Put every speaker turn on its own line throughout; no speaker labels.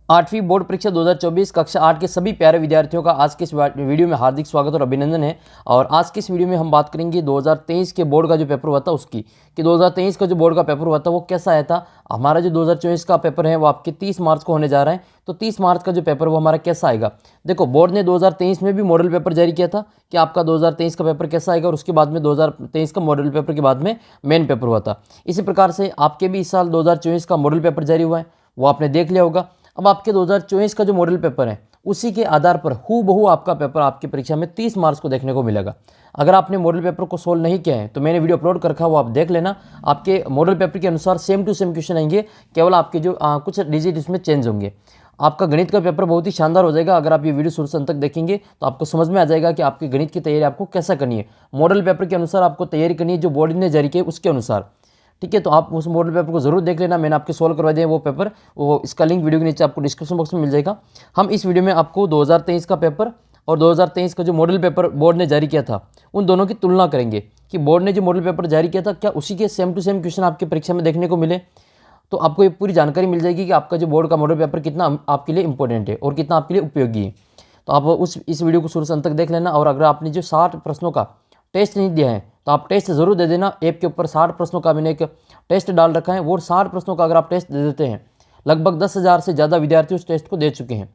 आठवीं बोर्ड परीक्षा 2024 कक्षा 8 के सभी प्यारे विद्यार्थियों का आज के इस वीडियो में हार्दिक स्वागत और अभिनंदन है। और आज के इस वीडियो में हम बात करेंगे 2023 के बोर्ड का जो पेपर हुआ था उसकी, कि 2023 का जो बोर्ड का पेपर हुआ था वो कैसा आया था। हमारा जो 2024 का पेपर है वो आपके 30 मार्च को होने जा रहा है, तो 30 मार्च का जो पेपर वो हमारा कैसा आएगा। देखो, बोर्ड ने 2023 में भी मॉडल पेपर जारी किया था कि आपका 2023 का पेपर कैसा आएगा, और उसके बाद में 2023 का मॉडल पेपर के बाद में मेन पेपर हुआ था। इसी प्रकार से आपके भी इस साल 2024 का मॉडल पेपर जारी हुआ है, वो आपने देख लिया होगा। अब आपके 2024 का जो मॉडल पेपर है उसी के आधार पर हूबहू आपका पेपर आपकी परीक्षा में 30 मार्च को देखने को मिलेगा। अगर आपने मॉडल पेपर को सोल्व नहीं किया है तो मैंने वीडियो अपलोड कर रखा है, वो आप देख लेना। आपके मॉडल पेपर के अनुसार सेम टू सेम क्वेश्चन आएंगे, केवल आपके जो कुछ डिजिट इसमें चेंज होंगे। आपका गणित का पेपर बहुत ही शानदार हो जाएगा। अगर आप ये वीडियो शुरू से अंत तक देखेंगे तो आपको समझ में आ जाएगा कि आपकी गणित की तैयारी आपको कैसा करनी है। मॉडल पेपर के अनुसार आपको तैयारी करनी है, जो बोर्ड ने जारी की है उसके अनुसार। ठीक है, तो आप उस मॉडल पेपर को जरूर देख लेना। मैंने आपके सोल्व करवा दिया वो पेपर, वो इसका लिंक वीडियो के नीचे आपको डिस्क्रिप्शन बॉक्स में मिल जाएगा। हम इस वीडियो में आपको 2023 का पेपर और 2023 का जो मॉडल पेपर बोर्ड ने जारी किया था उन दोनों की तुलना करेंगे कि बोर्ड ने जो मॉडल पेपर जारी किया था क्या उसी के सेम टू सेम क्वेश्चन आपकी परीक्षा में देखने को मिले। तो आपको ये पूरी जानकारी मिल जाएगी कि आपका जो बोर्ड का मॉडल पेपर कितना आपके लिए इंपॉर्टेंट है और कितना आपके लिए उपयोगी है। तो आप इस वीडियो को शुरू से अंत तक देख लेना। और अगर आपने जो 60 प्रश्नों का टेस्ट नहीं दिया है तो आप टेस्ट ज़रूर दे देना। ऐप के ऊपर 60 प्रश्नों का मैंने एक टेस्ट डाल रखा है, वो 60 प्रश्नों का अगर आप टेस्ट दे देते हैं, लगभग 10,000 से ज़्यादा विद्यार्थी उस टेस्ट को दे चुके हैं।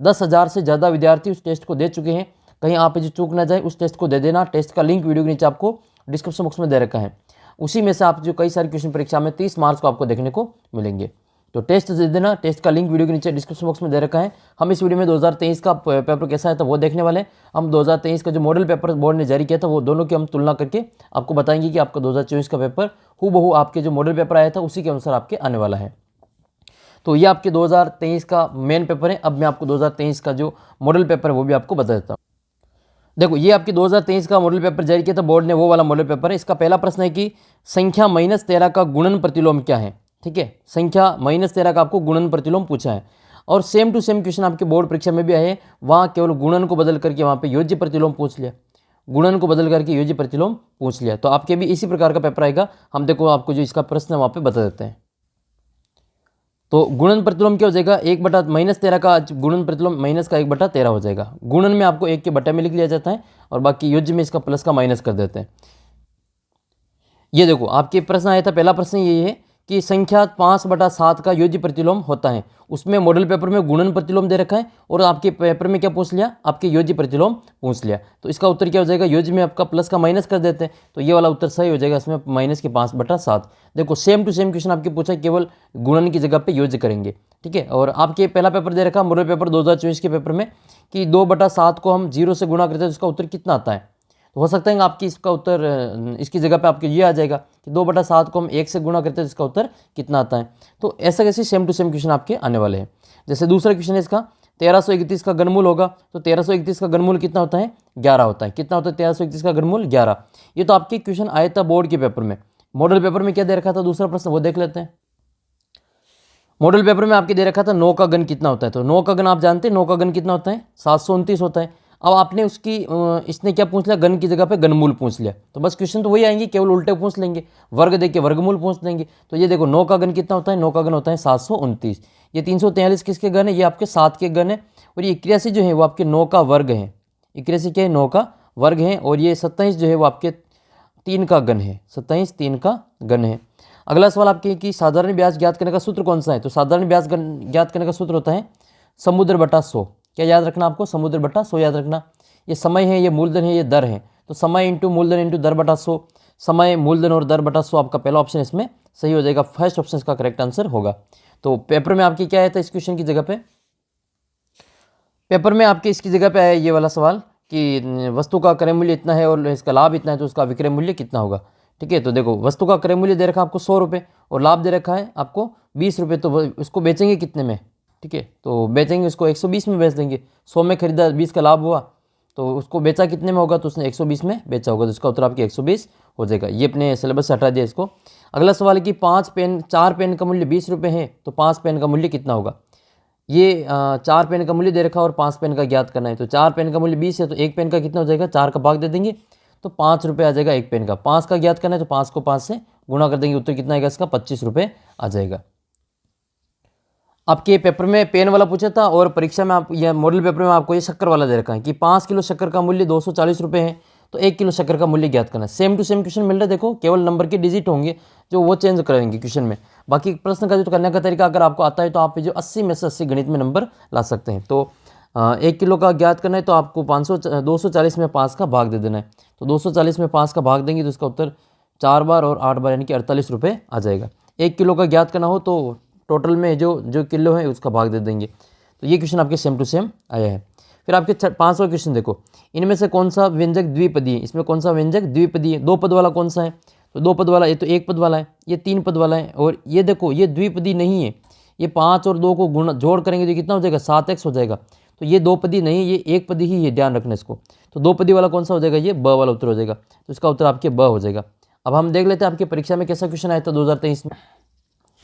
10,000 से ज़्यादा विद्यार्थी उस टेस्ट को दे चुके हैं। कहीं आप जो चूक ना जाए, उस टेस्ट को दे देना। टेस्ट का लिंक वीडियो के नीचे आपको डिस्क्रिप्शन बॉक्स में दे रखा है। उसी में से आप जो कई सारे क्वेश्चन परीक्षा में 30 मार्च को आपको देखने को मिलेंगे। तो टेस्ट दे देना। टेस्ट का लिंक वीडियो के नीचे डिस्क्रिप्शन बॉक्स में दे रखा है। हम इस वीडियो में 2023 का पेपर कैसा है तो वो देखने वाले हैं। हम 2023 का जो मॉडल पेपर बोर्ड ने जारी किया था वो दोनों की हम तुलना करके आपको बताएंगे कि आपका 2024 का पेपर हूबहू आपके जो मॉडल पेपर आया था उसी के अनुसार आपके आने वाला है। तो ये आपके 2023 का मेन पेपर है। अब मैं आपको 2023 का जो मॉडल पेपर है वो भी आपको बता देता हूँ। देखो, ये आपकी 2023 का मॉडल पेपर जारी किया था बोर्ड ने, वो वाला मॉडल पेपर है। इसका पहला प्रश्न है कि संख्या -13 का गुणन प्रतिलोम क्या है। ठीक है, संख्या -13 का आपको गुणन प्रतिलोम पूछा है। और सेम टू सेम क्वेश्चन आपके बोर्ड परीक्षा में भी आए हैं। वहाँ केवल गुणन को बदल करके वहाँ पे योज्य प्रतिलोम पूछ लिया, गुणन को बदल करके योज्य प्रतिलोम पूछ लिया। तो आपके भी इसी प्रकार का पेपर आएगा। हम देखो आपको जो इसका प्रश्न है वहाँ पे बता देते हैं। तो गुणन प्रतिलोम क्या हो जाएगा, 1/-13 का गुणन प्रतिलोम माइनस का 1/13 हो जाएगा। गुणन में आपको 1 के बटे में लिख लिया जाता है और बाकी योज्य में इसका प्लस का माइनस कर देते हैं। ये देखो, आपके प्रश्न आया था, पहला प्रश्न ये है कि संख्या 5/7 का योज्य प्रतिलोम होता है। उसमें मॉडल पेपर में गुणन प्रतिलोम दे रखा है और आपके पेपर में क्या पूछ लिया, आपके योज्य प्रतिलोम पूछ लिया। तो इसका उत्तर क्या हो जाएगा, योज्य में आपका प्लस का माइनस कर देते हैं। तो ये वाला उत्तर सही हो जाएगा, इसमें माइनस के 5/7। देखो, सेम टू सेम क्वेश्चन आपके पूछा है, केवल गुणन की जगह पे योज्य करेंगे। ठीक है, और आपके पहला पेपर दे रखा मॉडल पेपर 2024 के पेपर में कि 2/7 को हम 0 से गुणा करते हैं तो इसका उत्तर कितना आता है। तो हो सकता है आपकी इसका उत्तर इसकी जगह पे आपके ये आ जाएगा कि 2/7 को हम 1 से गुणा करते हैं तो इसका उत्तर कितना आता है। तो ऐसा कैसे सेम टू सेम क्वेश्चन आपके आने वाले हैं। जैसे दूसरा क्वेश्चन है इसका, 1331 का घनमूल होगा तो 1331 का घनमूल कितना होता है, 11 होता है। कितना होता है 1331 का घनमूल, 11। ये तो आपके क्वेश्चन आया था बोर्ड के पेपर में। मॉडल पेपर में क्या दे रखा था, दूसरा प्रश्न वो देख लेते हैं। मॉडल पेपर में आपके दे रखा था 9 का घन कितना होता है। तो 9 का घन आप जानते हैं, 9 का घन कितना होता है, 729 होता है। अब आपने इसने क्या पूछ लिया, घन की जगह पे घनमूल पूछ लिया। तो बस क्वेश्चन तो वही आएंगे, केवल उल्टे पूछ लेंगे, वर्ग दे के वर्गमूल पूछ लेंगे। तो ये देखो, 9 का घन कितना होता है, 9 का घन होता है 729। ये 343 किसके घन है, ये आपके 7 के घन है। और ये 81 जो है वो आपके 9 का वर्ग है। 81 क्या है, 9 का वर्ग है। और ये 27 जो है वो आपके 3 का घन है, 27 3 का घन है। अगला सवाल आपके कि साधारण ब्याज ज्ञात करने का सूत्र कौन सा है। तो साधारण ब्याज ज्ञात करने का सूत्र होता है समुद्र बटा 100। क्या याद रखना आपको, समुद्र बटा 100 याद रखना। ये समय है, ये मूलधन है, ये दर है। तो समय इंटू मूलधन इंटू दर बटा 100। समय, मूलधन और दर बटा 100 आपका पहला ऑप्शन इसमें सही हो जाएगा। फर्स्ट ऑप्शन इसका करेक्ट आंसर होगा। तो पेपर में आपकी क्या आया था इस क्वेश्चन की जगह पे, पेपर में आपके इसकी जगह पे आया ये वाला सवाल कि वस्तु का क्रय मूल्य इतना है और इसका लाभ इतना है तो उसका विक्रय मूल्य कितना होगा। ठीक है, तो देखो, वस्तु का क्रय मूल्य दे रखा है आपको 100 रुपये और लाभ दे रखा है आपको 20 रुपये। तो उसको बेचेंगे कितने में, ठीक है, तो बेचेंगे उसको 120 में बेच देंगे। 100 में खरीदा, 20 का लाभ हुआ, तो उसको बेचा कितने में होगा, तो उसने 120 में बेचा होगा। तो इसका उत्तर आपके 120 हो जाएगा। ये अपने सिलेबस से हटा दिया इसको। अगला सवाल है कि 4 पेन का मूल्य 20 रुपये है तो 5 पेन का मूल्य कितना होगा। ये 4 पेन का मूल्य दे रखा और 5 पेन का ज्ञात करना है। तो 4 पेन का मूल्य 20 है तो 1 पेन का कितना हो जाएगा, 4 का भाग दे देंगे तो 5 रुपये आ जाएगा 1 पेन का। 5 का ज्ञात करना है तो 5 को 5 से गुणा कर देंगे, उत्तर कितना आएगा इसका, 25 रुपये आ जाएगा। आपके पेपर में पेन वाला पूछा था और परीक्षा में आप या मॉडल पेपर में आपको ये शक्कर वाला दे रखा है कि 5 किलो शक्कर का मूल्य 240 रुपये है, तो 1 किलो शक्कर का मूल्य ज्ञात करना है। सेम टू सेम क्वेश्चन मिल रहा है, देखो केवल नंबर के डिजिट होंगे जो वो चेंज करेंगे क्वेश्चन में। बाकी प्रश्न का जो करने का तरीका अगर आपको आता है तो आप जो 80 में से 80 गणित में नंबर ला सकते हैं। तो 1 किलो का ज्ञात करना है तो आपको 240 में 5 का भाग दे देना है। तो 240 में 5 का भाग देंगे तो इसका उत्तर 4 बार और 8 बार यानी कि 48 रुपये आ जाएगा। 1 किलो का ज्ञात करना हो तो टोटल में जो जो किलो है उसका भाग दे देंगे। तो ये क्वेश्चन आपके सेम टू सेम आया है। फिर आपके 5वां क्वेश्चन देखो, इनमें से कौन सा व्यंजक द्विपदी है। इसमें कौन सा व्यंजक द्विपदी है, 2 पद वाला कौन सा है, तो 2 पद वाला ये तो 1 पद वाला है, ये 3 पद वाला है, और ये देखो ये द्विपदी नहीं है। ये 5 और 2 को गुणा जोड़ करेंगे तो कितना हो जाएगा, 7x हो जाएगा। तो ये 2 पदी नहीं, ये 1 पदी ही है, ध्यान रखना इसको। तो 2 पदी वाला कौन सा हो जाएगा, ये ब वाला उत्तर हो जाएगा। तो इसका उत्तर आपके ब हो जाएगा। अब हम देख लेते हैं आपकी परीक्षा में कैसा क्वेश्चन आया था 2023 में।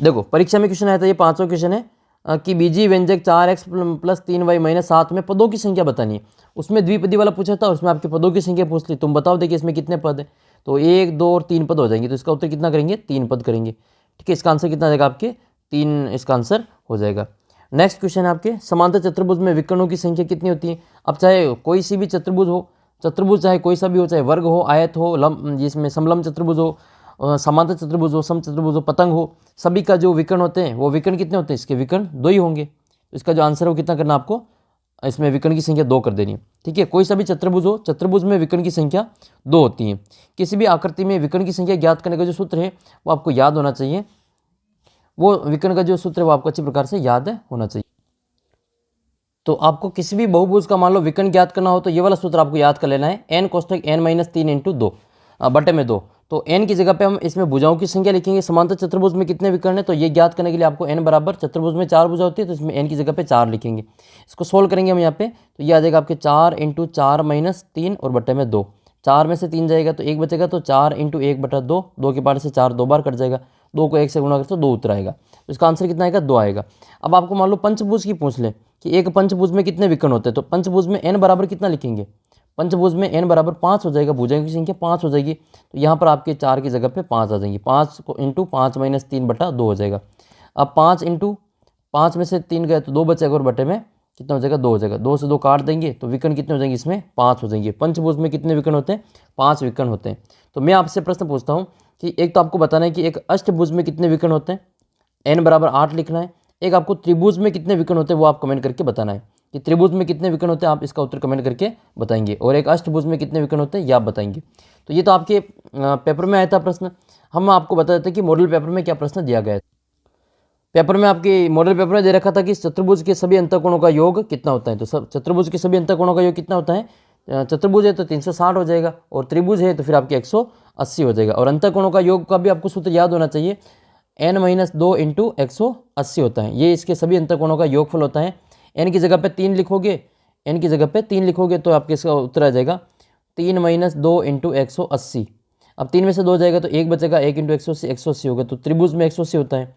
देखो परीक्षा में क्वेश्चन आया था, ये 5वां क्वेश्चन है कि बीजी व्यंजक 4x + 3y - 7 में पदों की संख्या बतानी है। उसमें द्विपदी वाला पूछा था, उसमें आपके पदों की संख्या पूछ ली। तुम बताओ देखिए इसमें कितने पद है, तो 1, 2 और 3 पद हो जाएंगे। तो इसका उत्तर कितना करेंगे, 3 पद करेंगे। ठीक है, इसका आंसर कितना जाएगा आपके 3, इसका आंसर हो जाएगा। नेक्स्ट क्वेश्चन है आपके, समांतर चतुर्भुज में विकर्णों की संख्या कितनी होती है। अब चाहे कोई सी भी चतुर्भुज हो, चतुर्भुज चाहे कोई सा भी हो, चाहे वर्ग हो, आयत हो, जिसमें समलंब चतुर्भुज हो, समांतर चतुर्भुज हो, सम चतुर्भुज हो, पतंग हो, सभी का जो विकर्ण होते हैं वो विकर्ण कितने होते हैं, इसके विकर्ण 2 ही होंगे। तो इसका जो आंसर है वो कितना करना आपको, इसमें विकर्ण की संख्या 2 कर देनी है। ठीक है, कोई सा भी चतुर्भुज हो, चतुर्भुज में विकर्ण की संख्या 2 होती है। किसी भी आकृति में विकर्ण की संख्या ज्ञात करने का जो सूत्र है वो आपको याद होना चाहिए। वो विकर्ण का जो सूत्र है वो आपको अच्छी प्रकार से याद होना चाहिए। तो आपको किसी भी बहुभुज का मान लो विकर्ण ज्ञात करना हो तो ये वाला सूत्र आपको याद कर लेना है, n कोष्ठक n - 3 × 2 बटे में 2। तो n की जगह पे हम इसमें भुजाओं की संख्या लिखेंगे। समांतर चतुर्भुज में कितने विकर्ण है, तो ये ज्ञात करने के लिए आपको n बराबर, चतुर्भुज में 4 भुजा होती है तो इसमें n की जगह पे 4 लिखेंगे। इसको सोल्व करेंगे हम यहाँ पे, तो ये आ जाएगा आपके 4 × 4 - 3 और बटे में 2। 4 में से 3 जाएगा तो 1 बचेगा, तो 4 × 1/2, 2 के पार से 4 2 बार कट जाएगा, 2 को 1 से गुणा करते तो 2 उत्तर आएगा। तो इसका आंसर कितना आएगा, 2 आएगा। अब आपको मान लो पंचभुज की पूछ ले कि एक पंचभुज में कितने विकर्ण होते हैं, तो पंचभुज में n बराबर कितना लिखेंगे, पंचभुज में n बराबर 5 हो जाएगा, भुजाओं की संख्या 5 हो जाएगी। तो यहाँ पर आपके 4 की जगह पे 5 आ जाएंगी, 5 को × 5 - 3/2 हो जाएगा। अब 5 × 5 में से 3 गए तो 2 बचेगा और बटे में कितना हो जाएगा, 2 हो जाएगा। 2 से 2 काट देंगे तो विकर्ण कितने हो जाएंगे, इसमें 5 हो जाएंगे। पंचभुज में कितने विकर्ण होते हैं, 5 विकर्ण होते हैं। तो मैं आपसे प्रश्न पूछता हूँ कि एक तो आपको बताना है कि एक अष्टभुज में कितने विकर्ण होते हैं, n बराबर 8 लिखना है। एक आपको त्रिभुज में कितने विकर्ण होते हैं वो आप कमेंट करके बताना है कि त्रिभुज में कितने विकर्ण होते हैं, आप इसका उत्तर कमेंट करके बताएंगे। और एक अष्टभुज में कितने विकर्ण होते हैं ये आप बताएंगे। तो ये तो आपके पेपर में आया था प्रश्न। हम आपको बता देते हैं कि मॉडल पेपर में क्या प्रश्न दिया गया है। पेपर में आपके मॉडल पेपर में दे रखा था कि चतुर्भुज के सभी अंतःकोणों का योग कितना होता है। तो सब चतुर्भुज के सभी अंतःकोणों का योग कितना होता है, चतुर्भुज है तो 360 हो जाएगा, और त्रिभुज है तो फिर आपके 180 हो जाएगा। और अंतःकोणों का योग का भी आपको सूत्र याद होना चाहिए, n - 2 × 180 होता है। ये इसके सभी अंतःकोणों का योगफल होता है। n की जगह पे 3 लिखोगे, n की जगह पे 3 लिखोगे तो आपके इसका उत्तर आ जाएगा 3 - 2 × 180। अब 3 में से 2 जाएगा तो 1 बचेगा, 1 × 180 180 होगा। तो त्रिभुज में 180 होता है।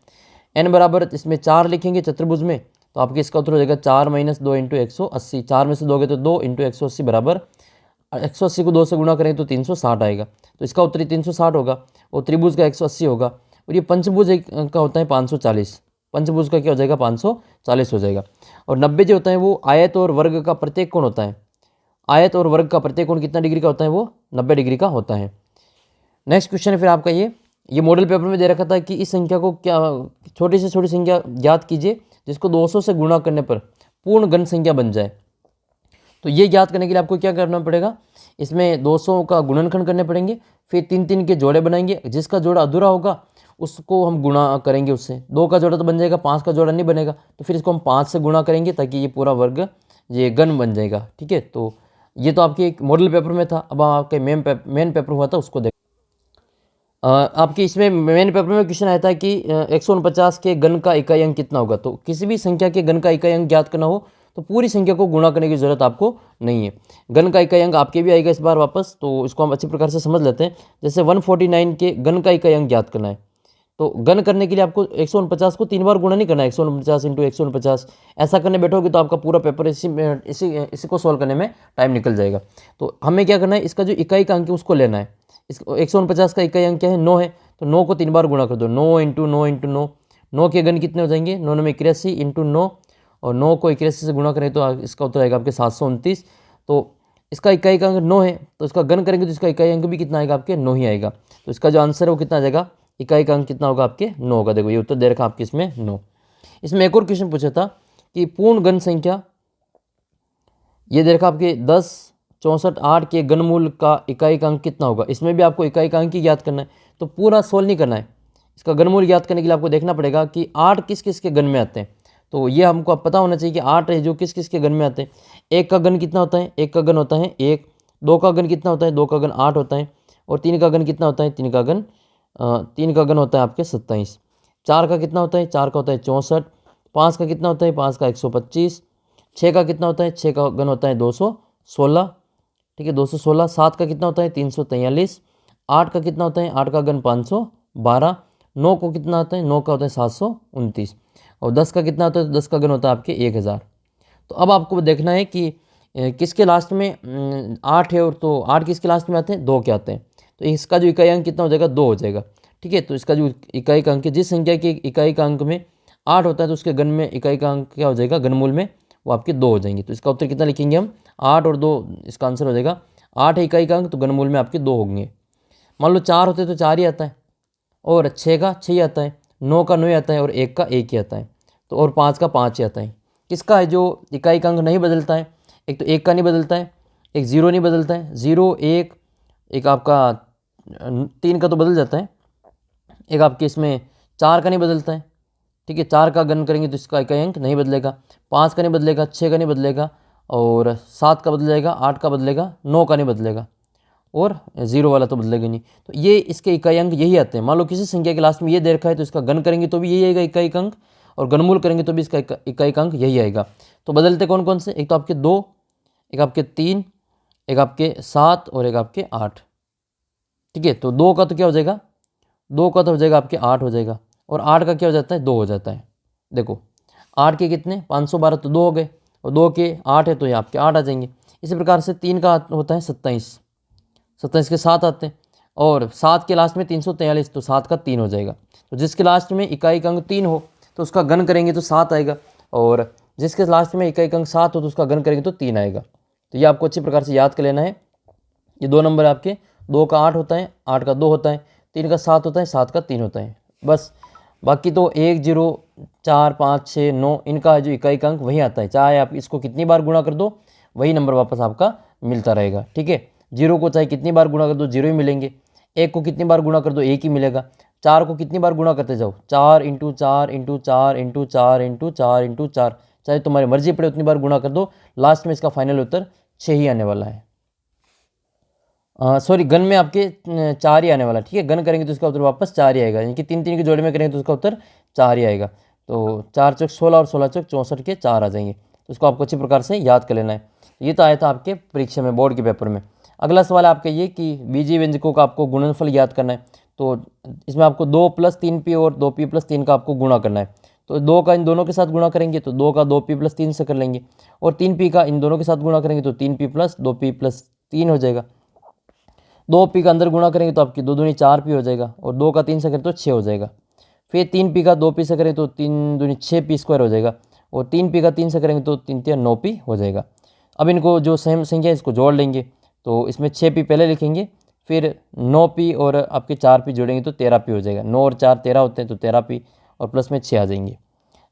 n बराबर इसमें 4 लिखेंगे चतुर्भुज में, तो आपके इसका उत्तर हो जाएगा 4 - 2 × 180। 4 में से दोगे तो 2 × 180 बराबर 180 को 2 से गुणा करेंगे तो 360 आएगा। तो इसका उत्तर 360 होगा, और त्रिभुज का 180 होगा। और ये पंचभुज का होता है 540, पंचभुज का क्या हो जाएगा, 540 हो जाएगा। और 90 जो होता है वो आयत और वर्ग का प्रत्येक कोण होता है। आयत और वर्ग का प्रत्येक कोण कितना डिग्री का होता है, वो 90 डिग्री का होता है। नेक्स्ट क्वेश्चन है फिर आपका ये मॉडल पेपर में दे रखा था कि इस संख्या को क्या, छोटी से छोटी संख्या ज्ञात कीजिए जिसको 200 से गुणा करने पर पूर्ण घन संख्या बन जाए। तो ये ज्ञात करने के लिए आपको क्या करना पड़ेगा, इसमें 200 का गुणनखंड करने पड़ेंगे, फिर 3 के जोड़े बनाएंगे। जिसका जोड़ा अधूरा होगा उसको हम गुणा करेंगे उससे। 2 का जोड़ा तो बन जाएगा, 5 का जोड़ा नहीं बनेगा, तो फिर इसको हम 5 से गुणा करेंगे ताकि ये पूरा वर्ग ये घन बन जाएगा। ठीक है, तो ये तो आपके एक मॉडल पेपर में था। अब आपके मेन पेपर हुआ था उसको देख। आपके इसमें मेन पेपर में क्वेश्चन आया था कि 149 के घन का इकाई अंक कितना होगा। तो किसी भी संख्या के घन का इकाई अंक ज्ञात करना हो तो पूरी संख्या को गुणा करने की जरूरत आपको नहीं है। घन का इकाई अंक आपके भी आएगा इस बार वापस, तो इसको हम अच्छी प्रकार से समझ लेते हैं। जैसे 149 के घन का इकाई अंक ज्ञात करना है, तो घन करने के लिए आपको 149 को 3 बार गुणा नहीं करना है, 149 × 149 ऐसा करने बैठोगे तो आपका पूरा पेपर इसी को सॉल्व करने में टाइम निकल जाएगा। तो हमें क्या करना है, इसका जो इकाई का अंक है उसको लेना है। इसको 149 का इकाई अंक क्या है, 9 है, तो 9 को 3 बार गुणा कर दो, 9 × 9 × 9 9 के घन कितने हो जाएंगे, 9 में 81 इंटू 9, और 9 को 81 से गुणा करें तो इसका उत्तर आएगा आपके 729। तो इसका इकाई का अंक 9 है, तो इसका घन करेंगे तो इसका इकाई अंक भी कितना आएगा, आपके 9 ही आएगा। तो इसका जो आंसर है वो कितना आ जाएगा, इकाई का अंक कितना होगा, आपके 9 होगा। देखो ये उत्तर दे रखा आपके इसमें 9। इसमें एक और क्वेश्चन पूछा था कि पूर्ण घन संख्या, ये दे रखा आपके 10, 64, 8 के घनमूल का इकाई का अंक कितना होगा। इसमें भी आपको इकाई का अंक ही ज्ञात करना है, तो पूरा सोल्व नहीं करना है। इसका घनमूल ज्ञात करने के लिए आपको देखना पड़ेगा कि 8 किस किस के घन में आते हैं। तो ये हमको अब पता होना चाहिए कि 8 है जो किस किस के घन में आते हैं। 1 का घन कितना होता है, 1 का घन होता है 1। 2 का घन कितना होता है, 2 का घन 8 होता है। और 3 का घन कितना होता है, 3 का घन होता है आपके 27। 4 का कितना होता है, 4 का होता है 64। 5 का कितना होता है, 5 का 125। 6 का कितना होता है, 6 का घन होता है 216, ठीक है 216। 7 का कितना होता है, 343। 8 का कितना होता है, 8 का घन 512। 9 को कितना होता है, 9 का होता है 729। और 10 का कितना होता है, तो 10 का घन होता है आपके 1000। तो अब आपको देखना है कि किसके लास्ट में 8 है, और तो 8 किसके लास्ट में आते हैं, 2 के आते हैं। तो इसका जो इकाई अंक कितना हो जाएगा, 2 हो जाएगा, ठीक है। तो इसका जो इकाई का अंक है, जिस संख्या के इकाई का अंक में 8 होता है तो उसके घन में इकाई का अंक क्या हो जाएगा, घनमूल में वो आपके 2 हो जाएंगे। तो इसका उत्तर कितना लिखेंगे हम, 8 और 2, इसका आंसर हो जाएगा 8 है इकाई का अंक, तो घनमूल में आपके 2 होंगे। मान लो 4 होते तो 4 ही आता है, और 6 का 6 ही आता है, 9 का 9 आता है, और 1 का 1 ही आता है, तो और 5 का 5 ही आता है। किसका है जो इकाई का अंक नहीं बदलता है, एक तो 1 का नहीं बदलता है, एक 0 नहीं बदलता है, 0 1, एक आपका 3 का तो बदल जाता है, एक आपके इसमें 4 का नहीं बदलता है, ठीक है। 4 का घन करेंगे तो इसका इकाई अंक नहीं बदलेगा। 5 का नहीं बदलेगा, 6 का नहीं बदलेगा, और 7 का बदल जाएगा, 8 का बदलेगा, 9 का नहीं बदलेगा, और 0 वाला तो बदलेगा नहीं। तो ये इसके इकाई अंक यही आते हैं। मान लो किसी संख्या के लास्ट में ये दे रखा है तो इसका घन करेंगे तो भी यही आएगा इकाई का अंक, और घनमूल करेंगे तो भी इसका इकाई का अंक यही आएगा। तो बदलते कौन कौन से, एक तो आपके 2, एक आपके 3, एक आपके 7, और एक आपके 8, ठीक है। तो 2 का तो क्या हो जाएगा, 2 का तो हो जाएगा आपके 8 हो जाएगा, और 8 का क्या हो जाता है, 2 हो जाता है। देखो 8 के कितने 512, तो 2 हो गए, और 2 के 8 है तो ये आपके 8 आ जाएंगे। इसी प्रकार से 3 का होता है 27, 27 के 7 आते हैं, और 7 के लास्ट में 343, तो 7 का 3 हो जाएगा। तो जिसके लास्ट में इकाई का अंक 3 हो तो उसका घन करेंगे तो 7 आएगा, और जिसके लास्ट में इकाई का अंक 7 हो तो उसका घन करेंगे तो 3 आएगा। तो ये आपको अच्छी प्रकार से याद कर लेना है। ये 2 नंबर आपके, 2 का 8 होता है, 8 का 2 होता है, 3 का 7 होता है, 7 का 3 होता है, बस। बाकी तो 1 0 4 5 6 9 इनका जो इकाई का अंक वही आता है, चाहे आप इसको कितनी बार गुणा कर दो वही नंबर वापस आपका मिलता रहेगा, ठीक है। 0 को चाहे कितनी बार गुणा कर दो 0 ही मिलेंगे, 1 को कितनी बार गुणा कर दो 1 ही मिलेगा, 4 को कितनी बार गुणा करते जाओ 4 into 4 into 4 into 4 into 4 into 4, चाहे तुम्हारी मर्जी पड़े उतनी बार गुणा कर दो, लास्ट में इसका फाइनल उत्तर 6 ही आने वाला है। सॉरी, घन में आपके 4 ही आने वाला, ठीक है। घन करेंगे तो इसका उत्तर वापस 4 ही आएगा, यानी कि 3 3 के जोड़े में करेंगे तो उसका उत्तर 4 ही आएगा। तो 4 चौक 16 और 16 चौक 64 के 4 आ जाएंगे। तो इसको आपको अच्छी प्रकार से याद कर लेना है। तो ये तो आया था आपके परीक्षा में, बोर्ड के पेपर में। अगला सवाल आपका ये कि बीजीय व्यंजकों का आपको गुणनफल याद करना है। तो इसमें आपको 2 + 3p और 2p + 3 का आपको गुणा करना है। तो 2 का इन दोनों के साथ गुणा करेंगे तो 2 का 2p + 3 से कर लेंगे, और 3p का इन दोनों के साथ गुणा करेंगे तो 3p + 2p + 3 हो जाएगा। 2p का अंदर गुणा करेंगे तो आपकी 2 दूनी 4p हो जाएगा, और 2 का 3 से करें तो 6 हो जाएगा। फिर 3p का 2p से करें तो 3 दूनी 6p² हो जाएगा, और 3p का 3 से करेंगे तो 3 3 9p हो जाएगा। अब इनको जो सेम संख्या है इसको जोड़ लेंगे, तो इसमें 6p पहले लिखेंगे, फिर 9p और आपके 4p जोड़ेंगे तो 13p हो जाएगा। 9 और 4 13 होते हैं, तो 13p और प्लस में 6 आ जाएंगे।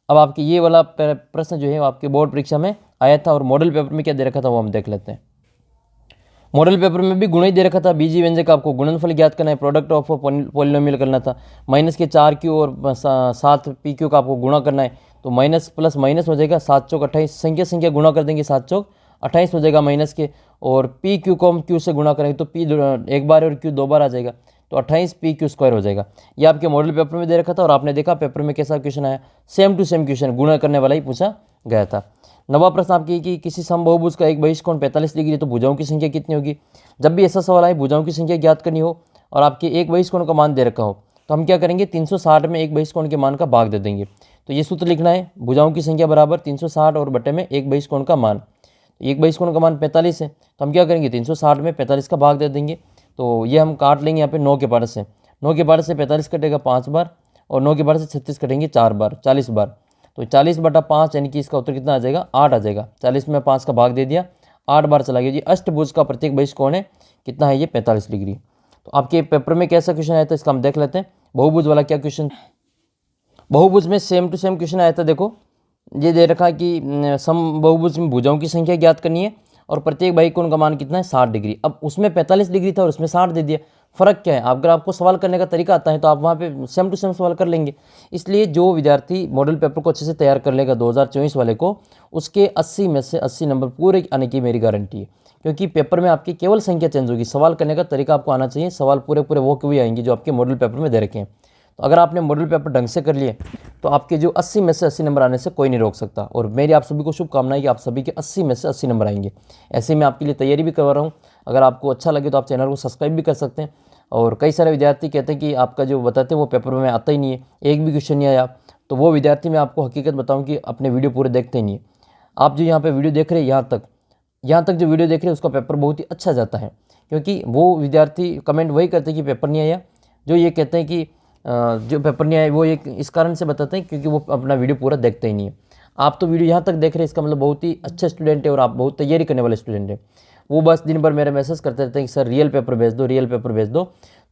अब आपके ये वाला प्रश्न जो है वो आपके बोर्ड परीक्षा में आया था, और मॉडल पेपर में क्या दे रखा था वो हम देख लेते हैं। मॉडल पेपर में भी गुण ही दे रखा था, बीजीय व्यंजक का आपको गुणनफल ज्ञात करना है, प्रोडक्ट ऑफ पॉलिनोमियल करना था। माइनस के 4q और 7pq का आपको गुणा करना है, तो माइनस प्लस माइनस हो जाएगा, 7 चौक 28, संख्या गुणा कर देंगे, 7 चौक 28 हो जाएगा माइनस के, और pq को हम q से गुणा करेंगे तो p एक बार और q 2 बार आ जाएगा, तो 28pq² हो जाएगा। ये आपके मॉडल पेपर में दे रखा था, और आपने देखा पेपर में कैसा क्वेश्चन आया, सेम टू सेम क्वेश्चन, गुणा करने वाला ही पूछा गया था। नवा प्रश्न आपकी कि किसी समबाहुभुज का एक बहिष्कोण 45 डिग्री है तो भुजाओं की संख्या कितनी होगी। जब भी ऐसा सवाल आए भुजाओं की संख्या ज्ञात करनी हो और आपके एक बहिष्कोण का मान दे रखा हो, तो हम क्या करेंगे 360 में एक बहिष्कोण के मान का भाग दे देंगे। तो ये सूत्र लिखना है, भुजाओं की संख्या बराबर 360 और बटे में एक बहिष्कोण का मान। एक बहिष्कोण का मान 45 है, तो हम क्या करेंगे 360 में 45 का भाग दे देंगे। तो ये हम काट लेंगे यहाँ पे 9 के पार्ट से, 9 के पार्ट से 45 कटेगा 5 बार, और 9 के बार से 36 कटेंगे 4 बार, 40 बार। तो 40/5 यानी कि इसका उत्तर कितना आ जाएगा, 8 आ जाएगा। 40 में 5 का भाग दे दिया, 8 बार चला गया जी। अष्टभुज का प्रत्येक बहिष कोण है कितना है, ये 45 डिग्री। तो आपके पेपर में कैसा क्वेश्चन आया था इसका हम देख लेते हैं। बहुभुज वाला क्या क्वेश्चन, बहुभुज में सेम टू सेम क्वेश्चन आया था। देखो ये दे रखा है कि सम बहुभुज में भुजाओं की संख्या ज्ञात करनी है और प्रत्येक बाह्य कोण का मान कितना है, 60 डिग्री। अब उसमें 45 डिग्री था और उसमें 60 दे दिया। फ़र्क क्या है, अगर आपको सवाल करने का तरीका आता है तो आप वहाँ पे सेम टू सेम सवाल कर लेंगे। इसलिए जो विद्यार्थी मॉडल पेपर को अच्छे से तैयार कर लेगा 2024 वाले को, उसके 80 में से 80 नंबर पूरे आने की मेरी गारंटी है। क्योंकि पेपर में आपकी केवल संख्या चेंज होगी, सवाल करने का तरीका आपको आना चाहिए। सवाल पूरे पूरे वो क्यों आएंगे जो आपके मॉडल पेपर में दे रखे हैं। तो अगर आपने मॉडल पेपर ढंग से कर लिए तो आपके जो 80 में से 80 नंबर आने से कोई नहीं रोक सकता। और मेरी आप सभी को शुभकामनाएं कि आप सभी के 80 में से 80 नंबर आएंगे। ऐसे मैं आपके लिए तैयारी भी करवा रहा हूँ। अगर आपको अच्छा लगे तो आप चैनल को सब्सक्राइब भी कर सकते हैं। और कई सारे विद्यार्थी कहते हैं कि आपका जो बताते हैं वो पेपर में आता ही नहीं है, एक भी क्वेश्चन नहीं आया। तो वो विद्यार्थी मैं आपको हकीकत बताऊँ कि अपने वीडियो पूरे देखते ही नहीं है। आप जो यहाँ पर वीडियो देख रहे हैं यहाँ तक जो वीडियो देख रहे हैं उसका पेपर बहुत ही अच्छा जाता है। क्योंकि वो विद्यार्थी कमेंट वही करते हैं कि पेपर नहीं आया, जो ये कहते हैं कि जो पेपर नहीं आए वो एक इस कारण से बताते हैं क्योंकि वो अपना वीडियो पूरा देखते ही नहीं है। आप तो वीडियो यहाँ तक देख रहे हैं, इसका मतलब बहुत ही अच्छे स्टूडेंट है और आप बहुत तैयारी करने वाले स्टूडेंट हैं। वो बस दिन भर मेरे मैसेज करते रहते हैं कि सर रियल पेपर भेज दो, रियल पेपर भेज दो।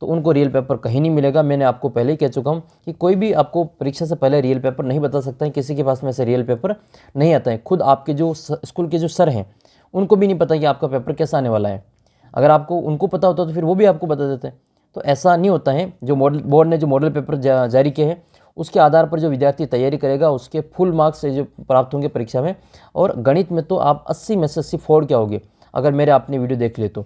तो उनको रियल पेपर कहीं नहीं मिलेगा। मैंने आपको पहले ही कह चुका हूँ कि कोई भी आपको परीक्षा से पहले रियल पेपर नहीं बता सकता है। किसी के पास में से रियल पेपर नहीं आता है। खुद आपके जो स्कूल के जो सर हैं उनको भी नहीं पता कि आपका पेपर कैसा आने वाला है। अगर आपको उनको पता होता तो फिर वो भी आपको बता देते हैं। तो ऐसा नहीं होता है। जो बोर्ड ने जो मॉडल पेपर जारी किए हैं उसके आधार पर जो विद्यार्थी तैयारी करेगा उसके फुल मार्क्स से जो प्राप्त होंगे परीक्षा में। और गणित में तो आप 80 में से 80 फोड़ के आओगे अगर मेरे आपने वीडियो देख ले तो।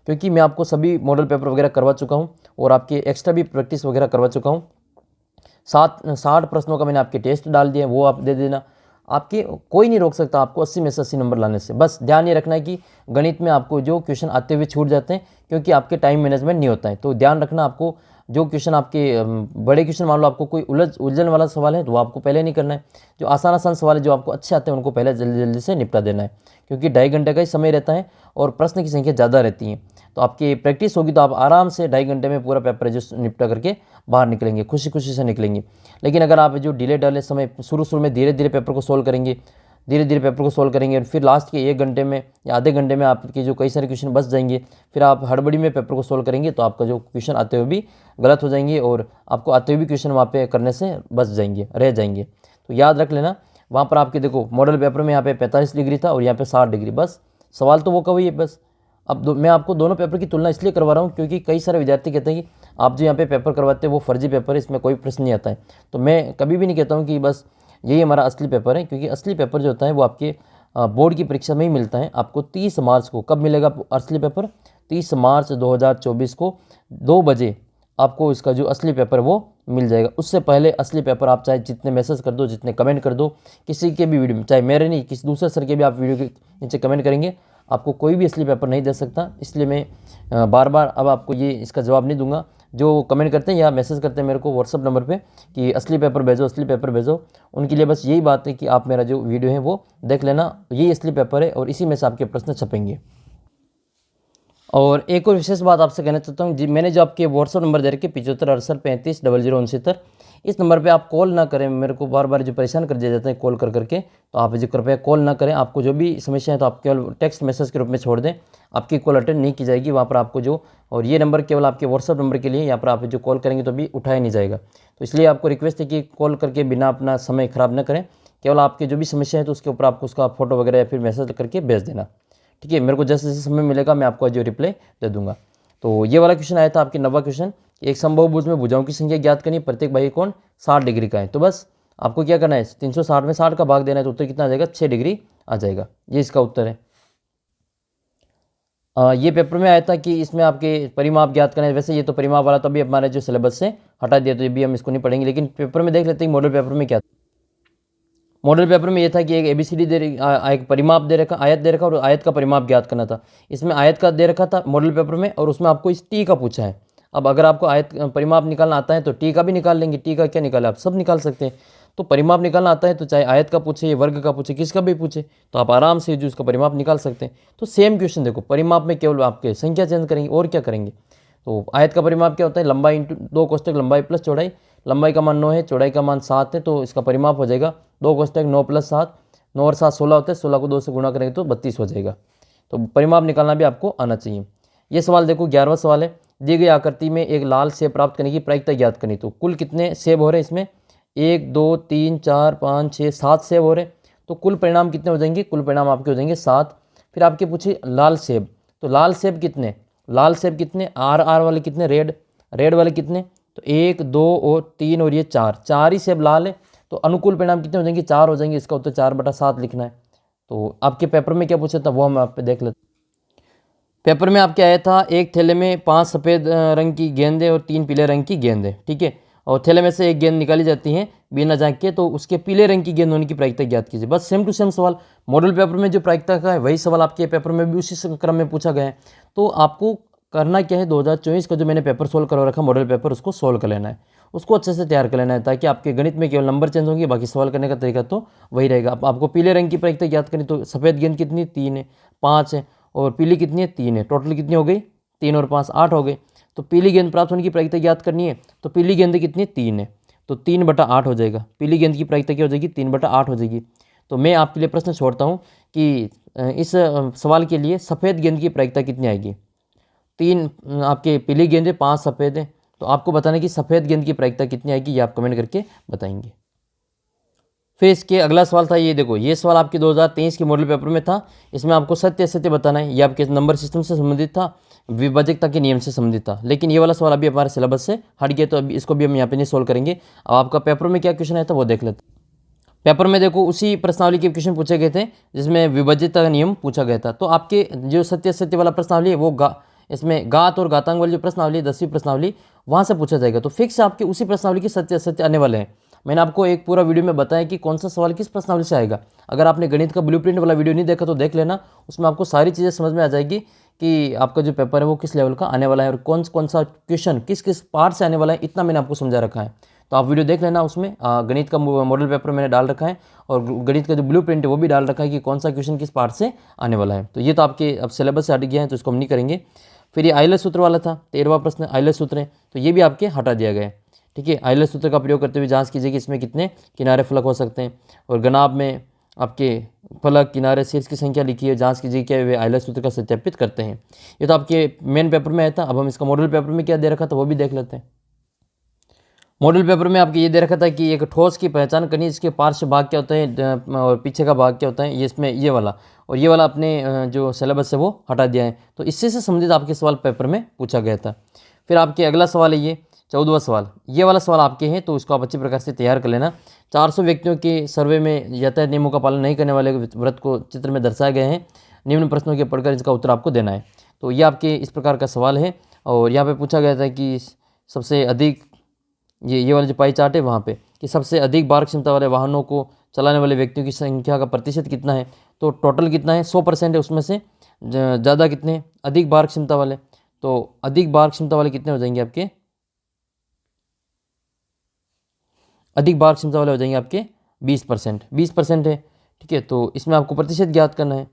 क्योंकि मैं आपको सभी मॉडल पेपर वगैरह करवा चुका हूँ और आपके एक्स्ट्रा भी प्रैक्टिस वगैरह करवा चुका हूँ। 60 प्रश्नों का मैंने आपके टेस्ट डाल दिए, वो आप दे देना। आपके कोई नहीं रोक सकता आपको 80 में से 80 नंबर लाने से। बस ध्यान ये रखना है कि गणित में आपको जो क्वेश्चन आते हुए छूट जाते हैं क्योंकि आपके टाइम मैनेजमेंट नहीं होता है। तो ध्यान रखना, आपको जो क्वेश्चन आपके बड़े क्वेश्चन, मान लो आपको कोई उलझन वाला सवाल है तो वो आपको पहले नहीं करना है। जो आसान सवाल है जो आपको अच्छे आते हैं उनको पहले जल्दी जल्दी से निपटा देना है। क्योंकि 2.5 घंटे का ही समय रहता है और प्रश्न की संख्या ज़्यादा रहती है। तो आपकी प्रैक्टिस होगी तो आप आराम से 2.5 घंटे में पूरा पेपर जो निपटा करके बाहर निकलेंगे, खुशी खुशी से निकलेंगे। लेकिन अगर आप जो डिले डाले समय शुरू में धीरे धीरे पेपर को सोल्व करेंगे, और फिर लास्ट के 1 घंटे में या आधे घंटे में आपके जो कई सारे क्वेश्चन बच जाएंगे, फिर आप हड़बड़ी में पेपर को सोल्व करेंगे तो आपका जो क्वेश्चन आते हुए भी गलत हो जाएंगे और आपको आते हुए भी क्वेश्चन वहाँ पे करने से रह जाएंगे। तो याद रख लेना, वहाँ पर आपके देखो मॉडल पेपर में यहाँ पे 45 डिग्री था और यहाँ पे 60 डिग्री। बस सवाल तो वो का वही है बस। अब मैं आपको दोनों पेपर की तुलना इसलिए करवा रहा हूँ क्योंकि कई सारे विद्यार्थी कहते हैं कि आप जो यहाँ पे पेपर करवाते हैं वो फर्जी पेपर है, इसमें कोई प्रश्न नहीं आता है। तो मैं कभी भी नहीं कहता हूँ कि बस यही हमारा असली पेपर है, क्योंकि असली पेपर जो होता है वो आपके बोर्ड की परीक्षा में ही मिलता है। आपको 30 मार्च को कब मिलेगा असली पेपर, 30 मार्च 2024 को 2 बजे आपको इसका जो असली पेपर वो मिल जाएगा। उससे पहले असली पेपर आप चाहे जितने मैसेज कर दो, जितने कमेंट कर दो, किसी के भी वीडियो में, चाहे मेरे नहीं किसी दूसरे सर के भी आप वीडियो के नीचे कमेंट करेंगे, आपको कोई भी असली पेपर नहीं दे सकता। इसलिए मैं बार बार अब आपको ये इसका जवाब नहीं दूंगा। जो कमेंट करते हैं या मैसेज करते हैं मेरे को व्हाट्सअप नंबर पे कि असली पेपर भेजो, उनके लिए बस यही बात है कि आप मेरा जो वीडियो है वो देख लेना, यही असली पेपर है और इसी में से आपके प्रश्न छपेंगे। और एक और विशेष बात आपसे कहना चाहता हूँ जी, मैंने जो आपके व्हाट्सअप नंबर दे रखे 75 68 35 0069, इस नंबर पे आप कॉल ना करें। मेरे को बार बार जो परेशान कर दिया जाता है कॉल कर करके, तो आप जो कृपया कॉल ना करें। आपको जो भी समस्या है तो आप केवल टेक्स्ट मैसेज के रूप में छोड़ दें, आपकी कॉल अटेंड नहीं की जाएगी वहाँ पर आपको जो। और ये नंबर केवल आपके व्हाट्सअप नंबर के लिए, यहाँ पर आप जो कॉल करेंगे तो भी उठाया नहीं जाएगा। तो इसलिए आपको रिक्वेस्ट है कि कॉल करके बिना अपना समय ख़राब न करें। केवल आपके जो भी समस्या है तो उसके ऊपर आपको उसका फोटो वगैरह या फिर मैसेज करके भेज देना, ठीक है। मेरे को जैसे जैसे समय मिलेगा मैं आपको जो रिप्लाई दे दूंगा। तो ये वाला क्वेश्चन आया था आपके 90वां क्वेश्चन, एक समबाहु भुज में भुजाओं की संख्या ज्ञात करनी, प्रत्येक बाह्य कोण 60 डिग्री का है। तो बस आपको क्या करना है, 360 में 60 का भाग देना है तो उत्तर कितना आ जाएगा, 6 डिग्री आ जाएगा। ये इसका उत्तर है। ये पेपर में आया था कि इसमें आपके परिमाप ज्ञात करना है। वैसे ये तो परिमाप वाला तो अभी हमारे जो सिलेबस से हटा दिया, तो ये भी हम इसको नहीं पढ़ेंगे। लेकिन पेपर में देख लेते हैं मॉडल पेपर में क्या था। मॉडल पेपर में ये था कि एक ABCD एक परिमाप दे रखा, आयत दे रखा और आयत का परिमाप ज्ञात करना था। इसमें आयत का दे रखा था मॉडल पेपर में और उसमें आपको इस टी का पूछा है। अब अगर आपको आयत परिमाप निकालना आता है तो टी का भी निकाल लेंगे। टी का क्या निकाला, आप सब निकाल सकते हैं। तो परिमाप निकालना आता है तो चाहे आयत का पूछे या वर्ग का पूछे, किसका भी पूछे, तो आप आराम से जो उसका परिमाप निकाल सकते हैं। तो सेम क्वेश्चन देखो, परिमाप में केवल आपके संख्या चेंज करेंगे और क्या करेंगे। तो आयत का परिमाप क्या होता है, लंबाई इंटू 2 कोष्ठक लंबाई प्लस चौड़ाई। लंबाई का मान 9 है, चौड़ाई का मान 7 है, तो इसका परिमाप हो जाएगा 2 कोष्टक 9 + 7, 9 और 7 16 होते हैं, 16 को 2 से गुणा करेंगे तो 32 हो जाएगा। तो परिमाप निकालना भी आपको आना चाहिए। ये सवाल देखो 11वां सवाल है, दी गई आकृति में एक लाल सेब प्राप्त करने की प्रायिकता ज्ञात करनी। तो कुल कितने सेब हो रहे हैं इसमें, 1 2 3 4 5 6 7 सेब हो रहे हैं, तो कुल परिणाम कितने हो जाएंगे, कुल परिणाम आपके हो जाएंगे 7। फिर आपके पूछे लाल सेब, तो लाल सेब कितने, लाल सेब कितने, आर वाले कितने, रेड वाले कितने, तो 1 2 और 3 और ये 4 ही सेब लाल है, तो अनुकूल परिणाम कितने हो जाएंगे, 4 हो जाएंगे। इसका उत्तर 4/7 लिखना है। तो आपके पेपर में क्या पूछा था वो हम आप पे देख लेते। पेपर में आपके आया था एक थैले में 5 सफ़ेद रंग की गेंदें और 3 पीले रंग की गेंदें, ठीक है, और थैले में से एक गेंद निकाली जाती है बिना झांक के, तो उसके पीले रंग की गेंद होने की प्रायिकता ज्ञात कीजिए। बस सेम टू सेम सवाल मॉडल पेपर में जो प्रायिकता का है वही सवाल आपके पेपर में भी उसी क्रम में पूछा गया है। तो आपको करना क्या है, 2024 का जो मैंने पेपर सोल्व करवा रखा मॉडल पेपर, उसको सोल्व कर लेना है, उसको अच्छे से तैयार कर लेना है, ताकि आपके गणित में केवल नंबर चेंज होंगे, बाकी सवाल करने का तरीका तो वही रहेगा। आपको पीले रंग की प्रायिकता ज्ञात करनी, तो सफ़ेद गेंद कितनी 3 है, 5 है, और पीली कितनी है 3 है, टोटल कितनी हो गई 3 और 5 8 हो गए। तो पीली गेंद प्राप्त होने की प्रायिकता ज्ञात करनी है, तो पीली गेंद कितनी 3 है, तो 3/8 हो जाएगा। पीली गेंद की प्रायिकता क्या हो जाएगी 3/8 हो जाएगी। तो मैं आपके लिए प्रश्न छोड़ता हूँ कि इस सवाल के लिए सफ़ेद गेंद की प्रायिकता कितनी आएगी। 3 आपके पीली गेंद है, 5 सफ़ेद है, तो आपको बताना कि सफ़ेद गेंद की प्रायिकता कितनी आएगी, ये आप कमेंट करके बताएंगे। फिर इसके अगला सवाल था, ये देखो, ये सवाल आपके 2023 के मॉडल पेपर में था। इसमें आपको सत्य असत्य बताना है। ये आपके नंबर सिस्टम से संबंधित था, विभाजकता के नियम से संबंधित था, लेकिन ये वाला सवाल अभी हमारे सिलेबस से हट गया, तो अभी इसको भी हम यहाँ पे नहीं सोल्व करेंगे। अब आपका पेपर में क्या क्वेश्चन आया था वो देख लेते हैं। पेपर में देखो उसी प्रश्नावली के क्वेश्चन पूछे गए थे जिसमें विभाज्यता का नियम पूछा गया था। तो आपके जो सत्य असत्य वाला प्रश्नावली है वो इसमें घात और घातांक वाली जो प्रश्नावली 10वीं प्रश्नावली वहाँ से पूछा जाएगा। तो फिक्स आपके उसी प्रश्नावली के सत्य असत्य आने वाले हैं। मैंने आपको एक पूरा वीडियो में बताया कि कौन सा सवाल किस प्रश्नावली से आएगा। अगर आपने गणित का ब्लूप्रिंट वाला वीडियो नहीं देखा तो देख लेना, उसमें आपको सारी चीज़ें समझ में आ जाएगी कि आपका जो पेपर है वो किस लेवल का आने वाला है और कौन कौन सा क्वेश्चन किस किस पार्ट से आने वाला है, इतना मैंने आपको समझा रखा है। तो आप वीडियो देख लेना, उसमें गणित का मॉडल पेपर मैंने डाल रखा है और गणित का जो ब्लूप्रिंट है वो भी डाल रखा है कि कौन सा क्वेश्चन किस पार्ट से आने वाला है। तो ये तो आपके अब सिलेबस से हट गया है, तो इसको हम नहीं करेंगे। फिर ये आइलर सूत्र वाला था, 13वां प्रश्न आइलर सूत्र है, तो ये भी आपके हटा दिया गया है। ठीक है, आइलर सूत्र का प्रयोग करते हुए जांच कीजिए कि इसमें कितने किनारे फलक हो सकते हैं, और गनाब में आपके फलक किनारे शीर्ष की संख्या लिखी है, जांच कीजिए क्या वे आइलर सूत्र का सत्यापित करते हैं। ये तो आपके मेन पेपर में आया था। अब हम इसका मॉडल पेपर में क्या दे रखा था वो भी देख लेते हैं। मॉडल पेपर में आपके ये दे रखा था कि एक ठोस की पहचान करनी, इसके पार्श्व भाग क्या होता है और पीछे का भाग क्या होता है, ये इसमें ये वाला और ये वाला अपने जो सिलेबस है वो हटा दिया है। तो इससे से संबंधित आपके सवाल पेपर में पूछा गया था। फिर आपके अगला सवाल है ये 14वां सवाल, ये वाला सवाल आपके हैं, तो इसको आप अच्छी प्रकार से तैयार कर लेना। 400 व्यक्तियों के सर्वे में यातायात नियमों का पालन नहीं करने वाले व्रत को चित्र में दर्शाए गए हैं। निम्न प्रश्नों के पढ़कर इसका उत्तर आपको देना है। तो ये आपके इस प्रकार का सवाल है, और यहाँ पे पूछा गया था कि सबसे अधिक ये वाला जो पाई चार्ट है वहाँ पे कि सबसे अधिक भार क्षमता वाले वाहनों को चलाने वाले व्यक्तियों की संख्या का प्रतिशत कितना है। तो टोटल कितना है 100% है, उसमें से ज़्यादा कितने अधिक भार क्षमता वाले, तो अधिक भार क्षमता वाले कितने हो जाएंगे आपके, अधिक भार क्षमता वाले हो जाएंगे आपके 20% है। ठीक है, तो इसमें आपको प्रतिशत ज्ञात करना है।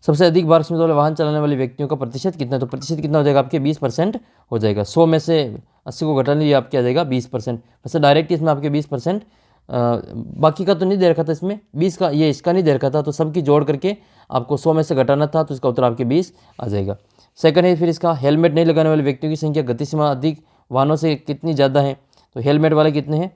सबसे अधिक भार क्षमता वाले वाहन चलाने वाले व्यक्तियों का प्रतिशत कितना है, तो प्रतिशत कितना हो जाएगा आपके 20% हो जाएगा। 100 में से 80 को घटाने लिए आपके आ जाएगा 20%। वैसे डायरेक्ट इसमें आपके 20%, बाकी का तो नहीं दे रखा था इसमें, 20 का ये इसका नहीं दे रखा था, तो सबकी जोड़ करके आपको 100 में से घटाना था, तो इसका उत्तर आपके 20 आ जाएगा। सेकंड है फिर इसका, हेलमेट नहीं लगाने वाले व्यक्तियों की संख्या गति सीमा अधिक वाहनों से कितनी ज़्यादा है। तो हेलमेट वाले कितने हैं,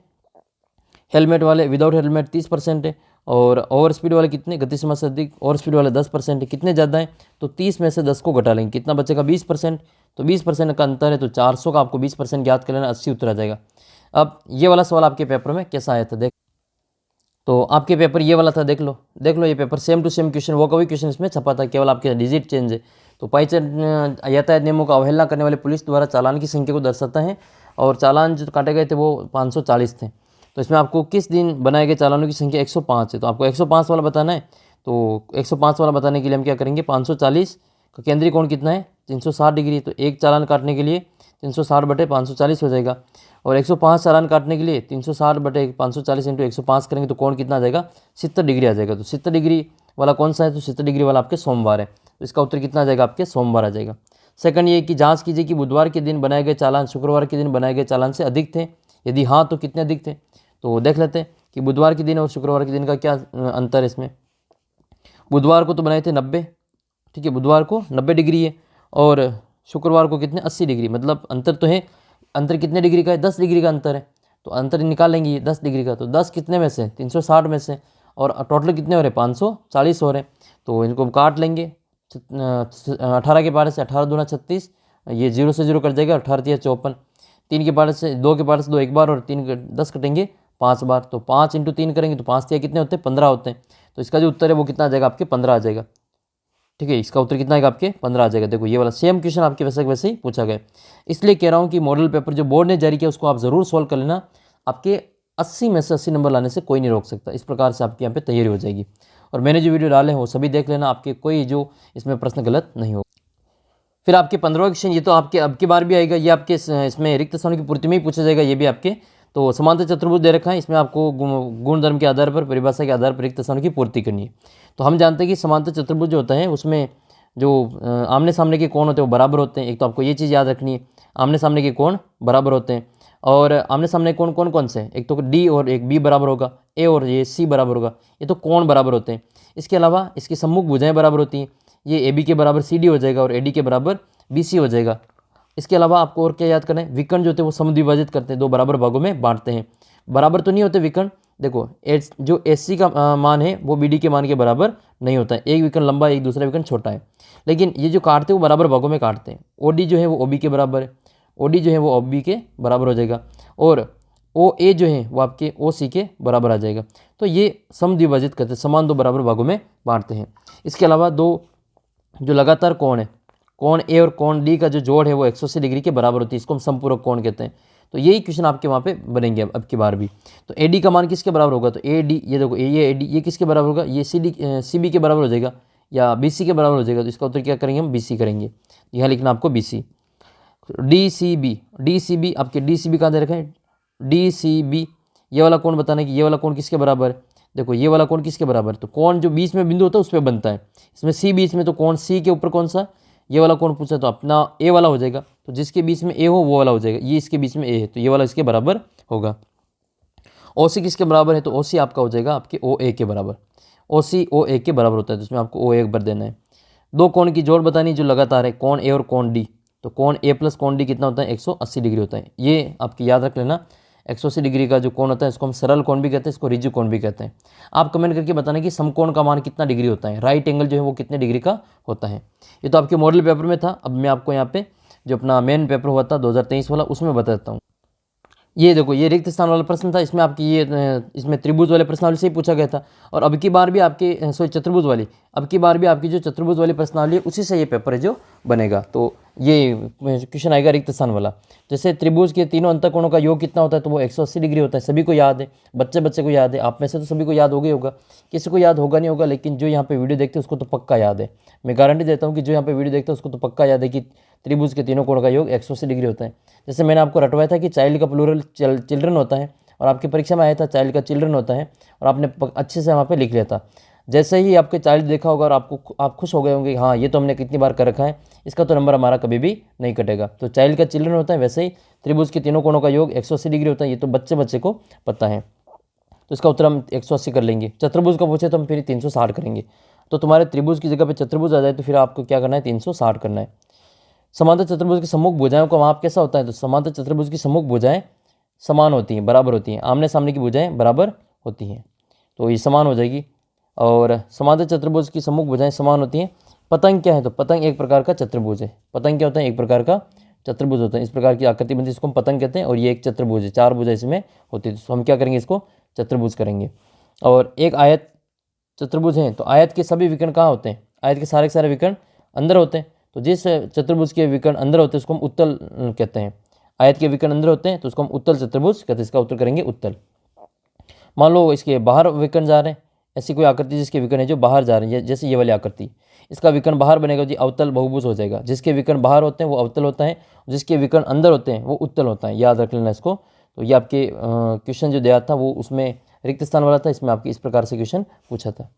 हेलमेट वाले विदाउट हेलमेट 30% है, और ओवर स्पीड वाले कितने, गति सीमा से अधिक ओवर स्पीड वाले 10% है। कितने ज़्यादा है, तो 30 में से 10 को घटा लेंगे, कितना बचेगा 20%। तो 20% का अंतर है, तो 400 का आपको 20% ज्ञात कर लेना, 80 उत्तर आ जाएगा। अब ये वाला सवाल आपके पेपर में कैसा आया था देख, तो आपके पेपर ये वाला था, देख लो ये paper same to same question, वो कोई क्वेश्चन इसमें छपा था, केवल आपके डिजिट चेंज है। तो पाईचार्ट यातायात नियमों का अवहेलना करने वाले पुलिस द्वारा चालान की संख्या को दर्शाता है, और चालान जो काटे गए थे वो 540 थे। तो इसमें आपको किस दिन बनाए गए चालानों की संख्या 105 है, तो आपको 105 वाला बताना है। तो 105 वाला बताने के लिए हम क्या करेंगे, 540 का केंद्रीय कोण कितना है 360 डिग्री, तो एक चालान काटने के लिए 360/540 हो जाएगा, और 105 चालान काटने के लिए 360/540 × 105 करेंगे तो कोण कितना आ जाएगा 70 डिग्री आ जाएगा। तो 70 डिग्री वाला कौन सा है, तो 70 डिग्री वाला आपके सोमवार है, तो इसका उत्तर कितना आ जाएगा आपके सोमवार आ जाएगा। सेकंड ये कि जांच कीजिए कि बुधवार के दिन बनाए गए चालान शुक्रवार के दिन बनाए गए चालान से अधिक थे, यदि हाँ तो कितने अधिक थे। तो देख लेते हैं कि बुधवार के दिन और शुक्रवार के दिन का क्या अंतर है इसमें। बुधवार को तो बनाए थे 90, ठीक है, बुधवार को 90 डिग्री है और शुक्रवार को कितने 80 डिग्री, मतलब अंतर तो है। अंतर कितने डिग्री का है, 10 डिग्री का अंतर है। तो अंतर निकाल लेंगे ये 10 डिग्री का, तो 10 कितने में से 360 में से, और टोटल कितने हो रहे 540 हो रहे। तो इनको हम काट लेंगे 18 के पारे से, 18 दूना 36, ये 0 से 0 कट जाएगा, 18 तिया 54, 3 के पारे से 2 के पारे से 2 एक बार और 3 10 कटेंगे 5 बार। तो 5 × 3 करेंगे तो 5 तिया कितने होते हैं 15 होते हैं। तो इसका जो उत्तर है वो कितना आ जाएगा आपके 15 आ जाएगा, ठीक है। इसका उत्तर कितना आएगा आपके 15 आ जाएगा। देखो ये वाला सेम क्वेश्चन आपके वैसे ही पूछा गया, इसलिए कह रहा हूँ कि मॉडल पेपर जो बोर्ड ने जारी किया उसको आप ज़रूर सॉल्व कर लेना। आपके 80 में से 80 नंबर लाने से कोई नहीं रोक सकता। इस प्रकार से आपके यहाँ पे तैयारी हो जाएगी। और मैंने जो वीडियो डाले हैं वो सभी देख लेना, आपके कोई जो इसमें प्रश्न गलत नहीं हो। फिर आपके 15वां क्वेश्चन, ये तो आपके अब की बार भी आएगा, ये आपके इसमें रिक्त स्थानों की पूर्ति में ही पूछा जाएगा। ये भी आपके तो समांतर चतुर्भुज दे रखा है, इसमें आपको गुण धर्म के आधार पर, परिभाषा के आधार पर रिक्त स्थानों की पूर्ति करनी है। तो हम जानते हैं कि समांतर चतुर्भुज जो होता है उसमें जो आमने सामने के कोण होते हैं वो बराबर होते हैं। एक तो आपको ये चीज़ याद रखनी है, आमने सामने के कोण बराबर होते हैं। और आमने सामने कोण कौन कौन से हैं, एक तो डी और एक बी बराबर होगा, ए और ये सी बराबर होगा, ये तो कोण बराबर होते हैं। इसके अलावा इसकी सम्मुख भुजाएं बराबर होती हैं, ये ए बी के बराबर सी डी हो जाएगा और ए डी के बराबर बी सी हो जाएगा। इसके अलावा आपको और क्या याद करना है, विकर्ण जो होते हैं वो समद्विभाजित करते हैं, दो बराबर भागों में बांटते हैं। बराबर तो नहीं होते विकर्ण, देखो जो एस सी का मान है वो बी डी के मान के बराबर नहीं होता है, एक विकर्ण लंबा एक दूसरा विकर्ण छोटा है। लेकिन ये जो काटते हैं वो बराबर भागों में काटते हैं। ओ डी जो है वो ओ बी के बराबर है, ओ डी जो है वो ओ बी के बराबर हो जाएगा, और ओ ए जो है वो आपके ओ सी के बराबर आ जाएगा। तो ये समद्विभाजित करते हैं, समान दो बराबर भागों में बांटते हैं। इसके अलावा दो जो लगातार कोण है, कोण ए और कोण डी का जो जोड़ है वो 180 डिग्री के बराबर होती है, इसको हम समपूरक कोण कहते हैं। तो यही क्वेश्चन आपके वहाँ पे बनेंगे अब की बार भी। तो ए डी का मान किसके बराबर होगा, तो ए डी, ये देखो ये ए डी ये किसके बराबर होगा, ये सी बी के बराबर हो जाएगा या बी सी के बराबर हो जाएगा। तो इसका उत्तर क्या करेंगे हम, बी सी करेंगे। यहाँ लिखना आपको B C. D C B आपके डी सी बी कहाँ दे रखा है, डी सी बी, ये वाला कोण बताना है कि ये वाला कोण किसके बराबर है। देखो ये वाला कोण किसके बराबर, तो कोण जो बीच में बिंदु होता है उस पर बनता है, इसमें सी बीच में, तो कोण सी के ऊपर कौन सा, ये वाला कोण पूछा तो अपना ए वाला हो जाएगा। तो जिसके बीच में ए हो वो वाला हो जाएगा, ये इसके बीच में ए है तो ये वाला इसके बराबर होगा। ओ सी किसके बराबर है, तो ओ सी आपका हो जाएगा आपके ओ ए के बराबर, ओ सी ओ ए के बराबर होता है, तो इसमें आपको ओ ए भर देना है। दो कोण की जोड़ बतानी जो लगातार है, कोण ए और कोण डी, तो कोण ए प्लस कोण डी कितना होता है 180 डिग्री होता है। ये आपकी याद रख लेना, 180 डिग्री का जो कोण होता है इसको हम सरल कोण भी कहते हैं, इसको रिज्यू कोण भी कहते हैं। आप कमेंट करके बताना कि समकोण का मान कितना डिग्री होता है, राइट एंगल जो है वो कितने डिग्री का होता है। ये तो आपके मॉडल पेपर में था, अब मैं आपको यहाँ पे जो अपना मेन पेपर हुआ था 2023 वाला उसमें बता देता हूँ। ये देखो ये रिक्त स्थान वाला प्रश्न था, इसमें आपकी ये इसमें त्रिभुज वाले प्रश्नावली से ही पूछा गया था। और अब की बार भी आपके सॉरी चतुर्भुज वाली, अब की बार भी आपकी जो चतुर्भुज वाली प्रश्नावली है उसी से ये पेपर है जो बनेगा। तो ये क्वेश्चन आएगा रिक्त स्थान वाला, जैसे त्रिभुज के तीनों अंतःकोणों का योग कितना होता है, तो वो 180 डिग्री होता है। सभी को याद है, बच्चे बच्चे को याद है, आप में से तो सभी को याद हो गया होगा, किसी को याद होगा नहीं होगा, लेकिन जो यहाँ पे वीडियो देखते हैं उसको तो पक्का याद है। मैं गारंटी देता हूँ कि जो यहाँ पे वीडियो देखते हैं उसको तो पक्का याद है कि त्रिभुज के तीनों कोणों का योग 180 डिग्री होता है। जैसे मैंने आपको रटवाया था कि चाइल्ड का प्लूरल चिल्ड्रन होता है, और आपकी परीक्षा में आया था चाइल्ड का चिल्ड्रन होता है, और आपने अच्छे से वहाँ पे लिख लिया था। जैसे ही आपके चाइल्ड देखा होगा और आप खुश हो गए होंगे, हाँ ये तो हमने कितनी बार कर रखा है, इसका तो नंबर हमारा कभी भी नहीं कटेगा। तो चाइल्ड का चिल्ड्रन होता है, वैसे ही त्रिभुज के तीनों कोणों का योग 180 डिग्री होता है, ये तो बच्चे बच्चे को पता है। तो इसका उत्तर हम 180 कर लेंगे। चतुर्भुज का पूछे तो हम फिर 360 करेंगे। तो तुम्हारे त्रिभुज की जगह पे चतुर्भुज आ जाए तो फिर आपको क्या करना है, 360 करना है। समांतर चतुर्भुज की सम्मुख भुजाओं का माप कैसा होता है, तो समांतर चतुर्भुज की सम्मुख भुजाएं समान होती हैं, बराबर होती हैं, आमने सामने की भुजाएं बराबर होती हैं, तो ये समान हो जाएगी। और समांतर चतुर्भुज की सम्मुख भुजाएं समान होती हैं। पतंग क्या है, तो पतंग एक प्रकार का चतुर्भुज है। पतंग क्या होता है, एक प्रकार का चतुर्भुज होता है, इस प्रकार की आकृति बनती है, इसको हम पतंग कहते हैं। और ये एक चतुर्भुज है, 4 भुजा इसमें होती है, तो हम क्या करेंगे, इसको चतुर्भुज करेंगे। और एक आयत चतुर्भुज है, तो आयत के सभी विकर्ण कहाँ होते हैं, आयत के सारे विकर्ण अंदर होते हैं। तो जिस चतुर्भुज के विकर्ण अंदर होते हैं उसको हम उत्तल कहते हैं। आयत के विकर्ण अंदर होते हैं तो उसको हम उत्तल चतुर्भुज कहते हैं। इसका उत्तर करेंगे उत्तल। मान लो इसके बाहर विकर्ण जा रहे हैं, ऐसी कोई आकृति जिसके विकर्ण है जो बाहर जा रहे हैं, जैसे ये वाली आकृति, इसका विकर्ण बाहर बनेगा जी अवतल बहुभुज हो जाएगा। जिसके विकर्ण बाहर होते हैं वो अवतल होता है, जिसके विकर्ण अंदर होते हैं वो उत्तल होता है, याद रख लेना इसको। तो ये आपके क्वेश्चन जो दिया था वो उसमें रिक्त स्थान वाला था, इसमें आपकी इस प्रकार से क्वेश्चन पूछा था।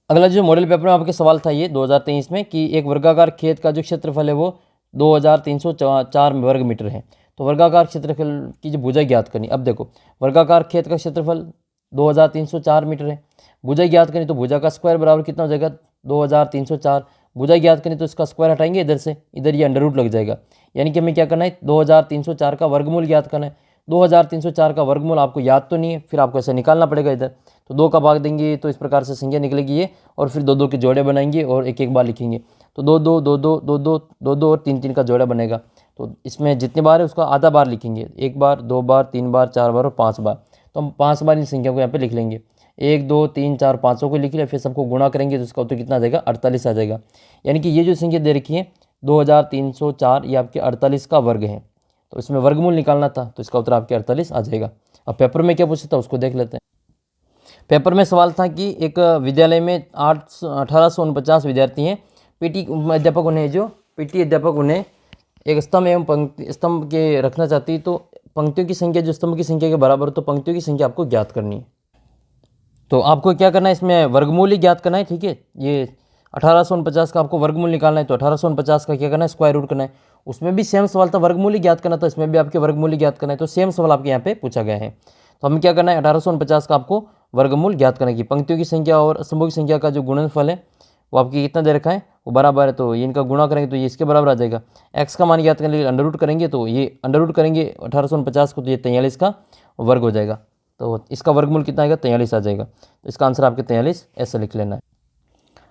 अगला जो मॉडल पेपर में आपके सवाल था ये 2023 में कि एक वर्गाकार खेत का जो क्षेत्रफल है वो 2304 वर्ग मीटर है। तो वर्गाकार क्षेत्रफल की जो भुजा ज्ञात करनी। अब देखो वर्गाकार खेत का क्षेत्रफल 2304 मीटर है। भुजा ज्ञात करनी तो भुजा का स्क्वायर बराबर कितना हो जाएगा 2304। भुजा ज्ञात करनी तो इसका स्क्वायर हटाएंगे इधर से, इधर ये अंडर रूट लग जाएगा। यानी कि हमें क्या करना है 2304 का वर्गमूल ज्ञात करना है। 2304 का वर्गमूल आपको याद तो नहीं है, फिर आपको ऐसे निकालना पड़ेगा इधर। तो 2 का भाग देंगे तो इस प्रकार से संख्या निकलेगी ये, और फिर 2 2 के जोड़े बनाएंगे और एक एक बार लिखेंगे। तो 2 2 2 2 2 2 2 2 और 3 3 का जोड़ा बनेगा। तो इसमें जितने बार है उसका आधा बार लिखेंगे, 1 बार 2 बार 3 बार 4 बार और 5 बार। तो हम 5 बार इन संख्या को यहाँ पे लिख लेंगे। 1 2 3 4 5 को लिख लिया, फिर सबको गुणा करेंगे तो इसका उत्तर कितना आ जाएगा 48 आ जाएगा। यानी कि ये जो संख्या दे रखी है 2304 ये आपके 48 का वर्ग है। तो इसमें वर्गमूल निकालना था तो इसका उत्तर आपके 48 आ जाएगा। अब पेपर में क्या पूछा था उसको देख लेते हैं। पेपर में सवाल था कि एक विद्यालय में 1849 विद्यार्थी हैं। पीटी अध्यापक उन्हें एक स्तंभ एवं पंक्ति स्तंभ के रखना चाहती है। तो पंक्तियों की संख्या जो स्तंभ की संख्या के बराबर हो तो पंक्तियों की संख्या आपको ज्ञात करनी है। तो आपको क्या करना है इसमें वर्गमूल ही ज्ञात करना है, ठीक है। ये 1849 का आपको वर्गमूल निकालना है तो 1849 का क्या करना है स्क्वायर रूट करना है। उसमें भी सेम सवाल था, वर्गमूल ही ज्ञात करना था, इसमें भी आपके वर्गमूल ही ज्ञात करना है। तो सेम सवाल आपके यहाँ पे पूछा गया है। तो हमें क्या करना है 1849 का आपको वर्गमूल ज्ञात करना है। पंक्तियों की संख्या और स्तंभों की संख्या का जो गुणनफल है वो आपकी कितना दे रखा है वो बराबर है। तो ये इनका गुणा करेंगे तो ये इसके बराबर आ जाएगा। एक्स का मान ज्ञात करने के लिए अंडर रूट करेंगे तो ये अंडर रूट करेंगे 1849 को तो ये 43 का वर्ग हो जाएगा। तो इसका वर्गमूल कितना आएगा 43 आ जाएगा। तो इसका आंसर आपके 43 ऐसे लिख लेना है।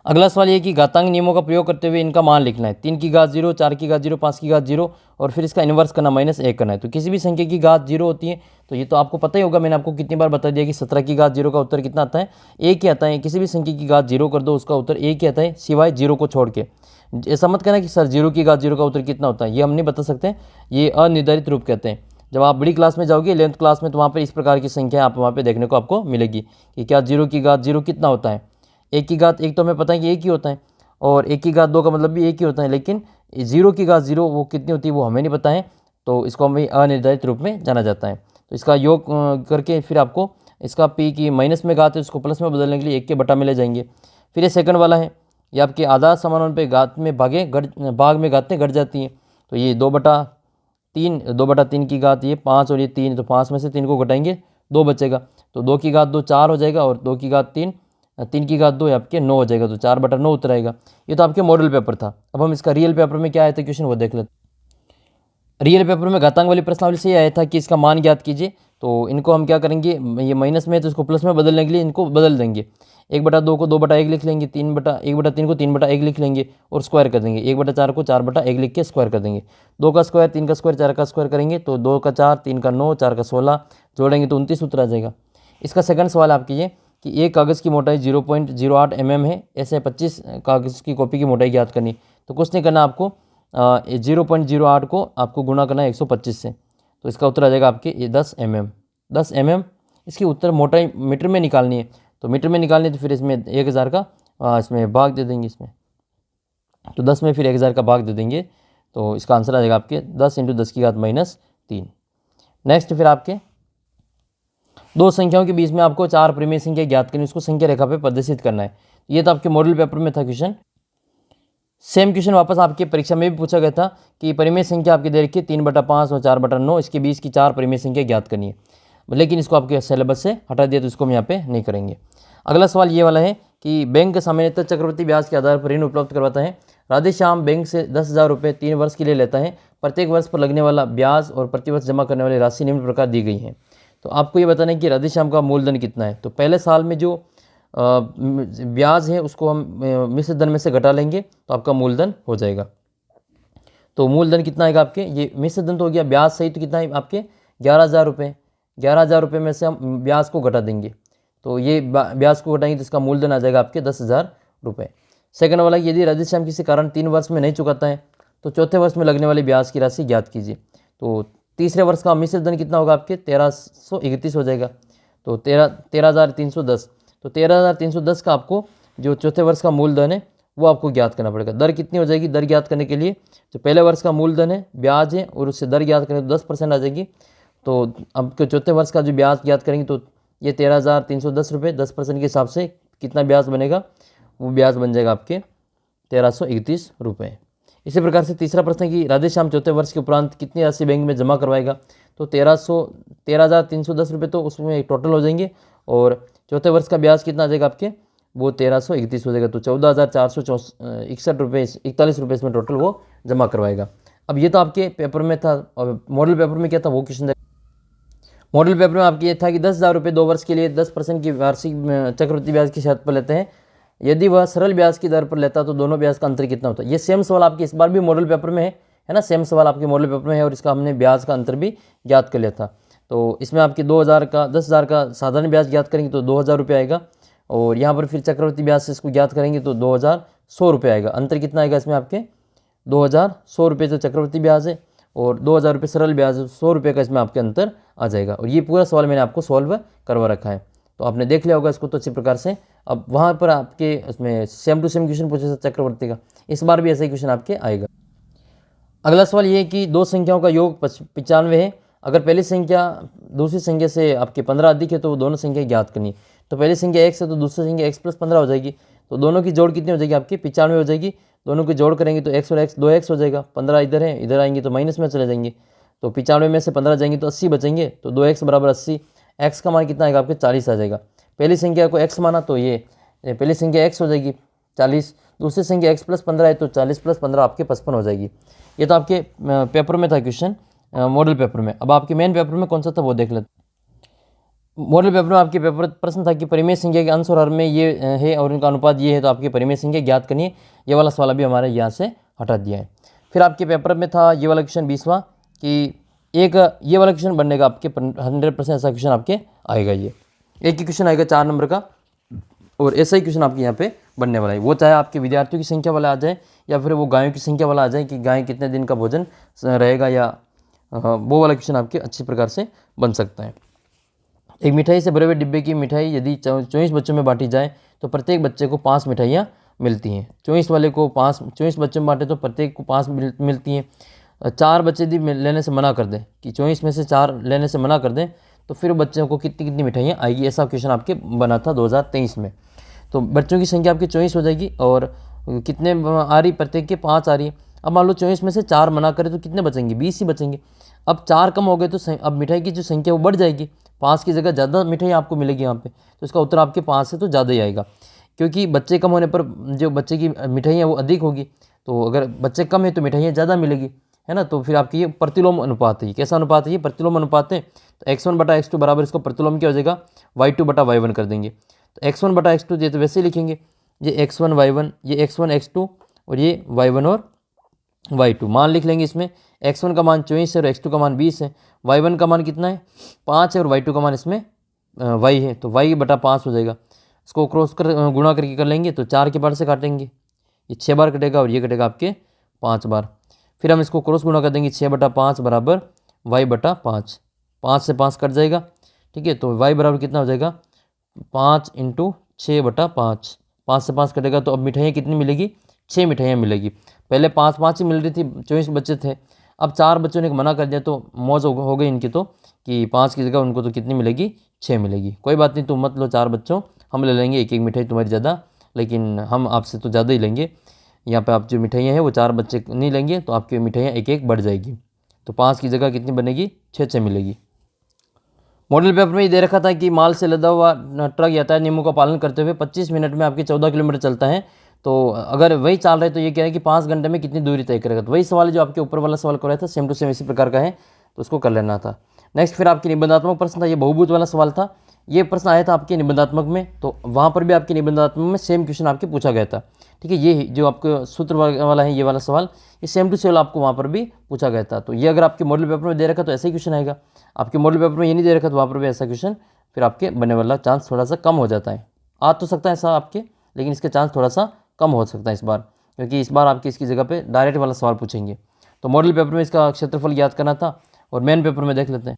अगला सवाल ये कि घातांक नियमों का प्रयोग करते हुए इनका मान लिखना है। 3 की घात 0, 4 की घात 0, 5 की घात 0 और फिर इसका इन्वर्स करना -1 करना है। तो किसी भी संख्या की घात 0 होती है तो ये तो आपको पता ही होगा, मैंने आपको कितनी बार बता दिया कि 17 की घात 0 का उत्तर कितना आता है 1 ही आता है। किसी भी संख्या की घात 0 कर दो उसका उत्तर 1 ही आता है सिवाय 0 को छोड़ के। ऐसा मत कहना कि सर 0 की घात 0 का उत्तर कितना होता है, ये हम नहीं बता सकते, ये अनिर्धारित रूप कहते हैं। जब आप बड़ी क्लास में जाओगे 11th क्लास में तो वहाँ पर इस प्रकार की संख्या आप वहाँ पर देखने को आपको मिलेगी कि क्या 0 की घात 0 कितना होता है। 1 की घात 1 तो हमें पता है कि 1 ही होता है और 1 की घात 2 का मतलब भी 1 ही होता है, लेकिन 0 की घात 0 वो कितनी होती है वो हमें नहीं पता है। तो इसको हमें अनिर्धारित रूप में जाना जाता है। तो इसका योग करके फिर आपको इसका p की माइनस में घात है उसको प्लस में बदलने के लिए 1 के बटा में ले जाएंगे। फिर ये सेकंड वाला है, ये आपके आधा समानुपात पे घात में भाग में घातें घट जाती हैं। तो ये 2/3 की घात ये 5 और ये 3, तो 5 में से 3 को घटाएंगे 2 बचेगा। तो 2 की घात 2 4 हो जाएगा और 2 की घात 3 3 की घात 2 आपके 9 हो जाएगा। तो 4/9 उत्तर आएगा। ये तो आपके मॉडल पेपर था। अब हम इसका रियल पेपर में क्या आया था क्वेश्चन वो देख लेते। रियल पेपर में घातांक वाली प्रश्नावली से आया था कि इसका मान ज्ञात कीजिए। तो इनको हम क्या करेंगे, ये माइनस में है तो इसको प्लस में बदलने के लिए इनको बदल देंगे। 1/2 को 2/1 लिख लेंगे, 1/3 को 3/1 लिख लेंगे और स्क्वायर कर देंगे। 1/4 को 4/1 लिख के स्क्वायर कर देंगे। 2 का स्क्वायर 3 का स्क्वायर 4 का स्क्वायर करेंगे तो 2 का 4 3 का 9 4 का 16 जोड़ेंगे तो 29 उत्तर आ जाएगा। इसका सेकंड सवाल आप कीजिए कि एक कागज़ की मोटाई 0.08 mm है, ऐसे 25 कागज़ की कॉपी की मोटाई ज्ञात करनी। तो कुछ नहीं करना आपको 0.08 को आपको गुणा करना है 125 से। तो इसका उत्तर आ जाएगा आपके 10 mm। इसकी उत्तर मोटाई मीटर में निकालनी है। तो मीटर में निकालनी है तो फिर इसमें 1000 का इसमें भाग दे देंगे इसमें। तो 10 में फिर 1000 का भाग दे देंगे तो इसका आंसर आ जाएगा आपके 10 × 10 की घात -3। नेक्स्ट फिर आपके दो संख्याओं के बीच में आपको 4 परिमेय संख्या ज्ञात करनी, उसको संख्या रेखा पे प्रदर्शित करना है। ये तो आपके मॉडल पेपर में था क्वेश्चन। सेम क्वेश्चन वापस आपके परीक्षा में भी पूछा गया था कि परिमेय संख्या आपकी दे रखी है 3/5 और 4/9, इसके बीच की 4 परिमेय संख्या ज्ञात करनी है। लेकिन इसको आपके सिलेबस से हटा दिया तो इसको हम यहाँ पे नहीं करेंगे। अगला सवाल ये वाला है कि बैंक सामान्यतः चक्रवृद्धि ब्याज के आधार पर ऋण उपलब्ध करवाता है। राधेश्याम बैंक से 10,000 रुपये 3 वर्ष के लिए लेता है। प्रत्येक वर्ष पर लगने वाला ब्याज और प्रतिवर्ष जमा करने वाली राशि निम्न प्रकार दी गई है। तो आपको ये बताना है कि राधेश्याम का मूलधन कितना है। तो पहले साल में जो ब्याज है उसको हम मिश्र धन में से घटा लेंगे तो आपका मूलधन हो जाएगा। तो मूलधन कितना आएगा आपके, ये मिश्र धन तो हो गया, ब्याज सहित तो कितना है आपके 11,000 रुपये। 11,000 रुपये में से हम ब्याज को घटा देंगे तो ये ब्याज को घटाएंगे तो इसका मूलधन आ जाएगा आपके 10,000 रुपये। सेकंड वाला, यदि राधेश्याम किसी कारण 3 वर्ष में नहीं चुकाता है तो चौथे वर्ष में लगने वाली ब्याज की राशि ज्ञात कीजिए। तो तीसरे वर्ष का मिश्र धन कितना होगा आपके 1331 हो जाएगा। तो 13,310। तो 13,310 का आपको जो चौथे वर्ष का मूलधन है वो आपको ज्ञात करना पड़ेगा। दर कितनी हो जाएगी, दर ज्ञात करने के लिए जो पहले वर्ष का मूलधन है ब्याज है और उससे दर ज्ञात करें तो 10% आ जाएगी। तो अब चौथे वर्ष का जो ब्याज ज्ञात करेंगे तो ये 13,310 रुपये 10% के हिसाब से कितना ब्याज बनेगा वो ब्याज बन जाएगा आपके 1331 रुपये। इसी प्रकार से तीसरा प्रश्न है कि राधेश्याम चौथे वर्ष के उपरांत कितनी राशि बैंक में जमा करवाएगा। तो 13,310 रुपये तो उसमें टोटल हो जाएंगे, और चौथे वर्ष का ब्याज कितना आ जाएगा आपके, वो 1331 हो जाएगा। तो 14,461 रुपये 41 रुपये इसमें टोटल वो जमा करवाएगा। अब ये तो आपके पेपर में था, और मॉडल पेपर में क्या था वो क्वेश्चन। मॉडल पेपर में आपके ये था कि 10,000 रुपये 2 वर्ष के लिए 10% की वार्षिक चक्रवृद्धि ब्याज की शर्त पर लेते हैं। यदि वह सरल ब्याज की दर पर लेता तो दोनों ब्याज का अंतर कितना होता है। ये सेम सवाल आपके इस बार भी मॉडल पेपर में है ना, सेम सवाल आपके मॉडल पेपर में है, और इसका हमने ब्याज का अंतर भी ज्ञात कर लिया था। तो इसमें आपके 10,000 का साधारण ब्याज ज्ञात करेंगे तो 2,000 रुपये आएगा, और यहाँ पर फिर चक्रवृद्धि ब्याज से इसको ज्ञात करेंगे तो 2,100 रुपये आएगा। अंतर कितना आएगा इसमें आपके 2,100 रुपये जो चक्रवृद्धि ब्याज है, और 2,000 रुपये सरल ब्याज, 100 रुपये का इसमें आपके अंतर आ जाएगा। और ये पूरा सवाल मैंने आपको सॉल्व करवा रखा है, तो आपने देख लिया होगा इसको तो अच्छी प्रकार से। अब वहाँ पर आपके उसमें सेम टू सेम क्वेश्चन पूछे चक्रवर्ती का, इस बार भी ऐसा ही क्वेश्चन आपके आएगा। अगला सवाल ये है कि दो संख्याओं का योग 95 है। अगर पहली संख्या दूसरी संख्या से आपके 15 अधिक है तो दोनों संख्या ज्ञात करनी है। तो पहली संख्या x है तो दूसरी संख्या x + 15 हो जाएगी। तो दोनों की जोड़ कितनी हो जाएगी आपकी 95 हो जाएगी। दोनों की जोड़ करेंगे तो x और x 2x हो जाएगा। 15 इधर है, इधर आएंगे तो माइनस में चले जाएंगे। तो 95 में से 15 जाएंगे तो 80 बचेंगे। तो 2x = 80। x का मान कितना आएगा आपके 40 आ जाएगा। पहली संख्या को x माना तो ये पहली संख्या x हो जाएगी 40। दूसरी संख्या x + 15 है तो 40 + 15 आपके 55 हो जाएगी। ये तो आपके पेपर में था क्वेश्चन, मॉडल पेपर में। अब आपके मेन पेपर में कौन सा था वो देख लेते। मॉडल पेपर में आपके पेपर प्रश्न था कि परिमेय संख्या के अंश और हर में ये है और इनका अनुपात ये है, तो आपकी परिमेय संख्या ज्ञात करनी है। ये वाला सवाल अभी हमारे यहाँ से हटा दिया है। फिर आपके पेपर में था ये वाला क्वेश्चन 20वां कि एक ये वाला क्वेश्चन बनने का आपके 100% ऐसा क्वेश्चन आपके आएगा। ये एक ही क्वेश्चन आएगा 4 नंबर का, और ऐसा ही क्वेश्चन आपके यहाँ पे बनने वाला है। वो चाहे आपके विद्यार्थियों की संख्या वाला आ जाए या फिर वो गायों की संख्या वाला आ जाए कि गाय कितने दिन का भोजन रहेगा, या वो वाला क्वेश्चन आपके अच्छी प्रकार से बन सकता है। एक मिठाई से भरे हुए डिब्बे की मिठाई यदि 24 बच्चों में बांटी जाए तो प्रत्येक बच्चे को 5 मिठाइयाँ मिलती हैं। 24 वाले को 5, 24 बच्चों में बांटे तो प्रत्येक को 5 मिलती हैं। 4 बच्चे यदि लेने से मना कर दें, कि 24 में से 4 लेने से मना कर दें, तो फिर बच्चों को कितनी कितनी मिठाइयाँ आएगी। ऐसा क्वेश्चन आपके बना था 2023 में। तो बच्चों की संख्या आपकी 24 हो जाएगी, और कितने आ रही, प्रत्येक के 5 आ रही है। अब मान लो 24 में से 4 मना करें तो कितने बचेंगे, 20 ही बचेंगे। अब 4 कम हो गए तो अब मिठाई की जो संख्या वो बढ़ जाएगी, 5 की जगह ज़्यादा मिठाई आपको मिलेगी यहाँ पे। तो इसका उत्तर आपके 5 से तो ज़्यादा ही आएगा, क्योंकि बच्चे कम होने पर जो बच्चे की मिठाइयाँ वो अधिक होगी। तो अगर बच्चे कम है तो मिठाइयाँ ज़्यादा मिलेगी, है ना। तो फिर आपकी ये प्रतिलोम अनुपात है। कैसा अनुपात है ये, प्रतिलोम अनुपात है। तो x1/x2 बराबर इसको प्रतिलोम क्या हो जाएगा, y2/y1 कर देंगे। तो x1/x2 ये तो वैसे ही लिखेंगे, ये x1 y1, ये x1 x2, और ये y1 और y2 मान लिख लेंगे। इसमें x1 का मान 24 है और x2 का मान 20 है। y1 का मान कितना है 5 है, और y2 का मान इसमें y है, तो y/5 हो जाएगा। इसको क्रॉस कर गुणा करके कर लेंगे तो 4 के बार से काटेंगे, ये 6 बार कटेगा, और ये कटेगा आपके 5 बार। फिर हम इसको क्रॉस गुणा कर देंगे, 6/5 बराबर y/5, 5 से 5 कट जाएगा, ठीक है। तो y बराबर कितना हो जाएगा 5 × 6/5, 5 से 5 कटेगा। तो अब मिठाइयाँ कितनी मिलेगी, 6 मिठाइयाँ मिलेगी। पहले 5-5 ही मिल रही थी, 24 बच्चे थे। अब 4 बच्चों ने मना कर दिया तो मौज हो गई इनकी, तो कि 5 की जगह उनको तो कितनी मिलेगी, 6 मिलेगी। कोई बात नहीं, तुम मत लो 4 बच्चों, हम ले लेंगे एक एक मिठाई तुम्हारी ज़्यादा, लेकिन हम आपसे तो ज़्यादा ही लेंगे। यहाँ पे आप जो मिठाइयाँ हैं वो 4 बच्चे नहीं लेंगे, तो आपकी मिठाइयाँ एक एक बढ़ जाएगी। तो 5 की जगह कितनी बनेगी, 6 मिलेगी। मॉडल पेपर में ये दे रखा था कि माल से लदा हुआ ट्रक यातायात नियमों का पालन करते हुए 25 मिनट में आपके 14 किलोमीटर चलता है। तो अगर वही चाल रहे तो ये कह रहे हैं कि 5 घंटे में कितनी दूरी तय करेगा। तो वही सवाल जो आपके ऊपर वाला सवाल कराया था, सेम टू सेम इसी प्रकार का है, तो उसको कर लेना था। नेक्स्ट फिर आपकी निबंधात्मक प्रश्न था, ये बहुभुज वाला सवाल था। ये प्रश्न आया था आपके निबंधात्मक में, तो वहाँ पर भी आपके निबंधात्मक में सेम क्वेश्चन आपके पूछा गया था, ठीक है। ये जो आपके सूत्र वाला है ये वाला सवाल, ये सेम टू सेम आपको वहाँ पर भी पूछा गया था। तो ये अगर आपके मॉडल पेपर में दे रखा तो ऐसा ही क्वेश्चन आएगा। आपके मॉडल पेपर में ये नहीं दे रखा तो वहाँ पर भी ऐसा क्वेश्चन फिर आपके बनने वाला चांस थोड़ा सा कम हो जाता है। आ तो सकता है ऐसा आपके, लेकिन इसके चांस थोड़ा सा कम हो सकता है इस बार, क्योंकि इस बार आपके इसकी जगह पे डायरेक्ट वाला सवाल पूछेंगे। तो मॉडल पेपर में इसका क्षेत्रफल याद करना था, और मेन पेपर में देख लेते हैं।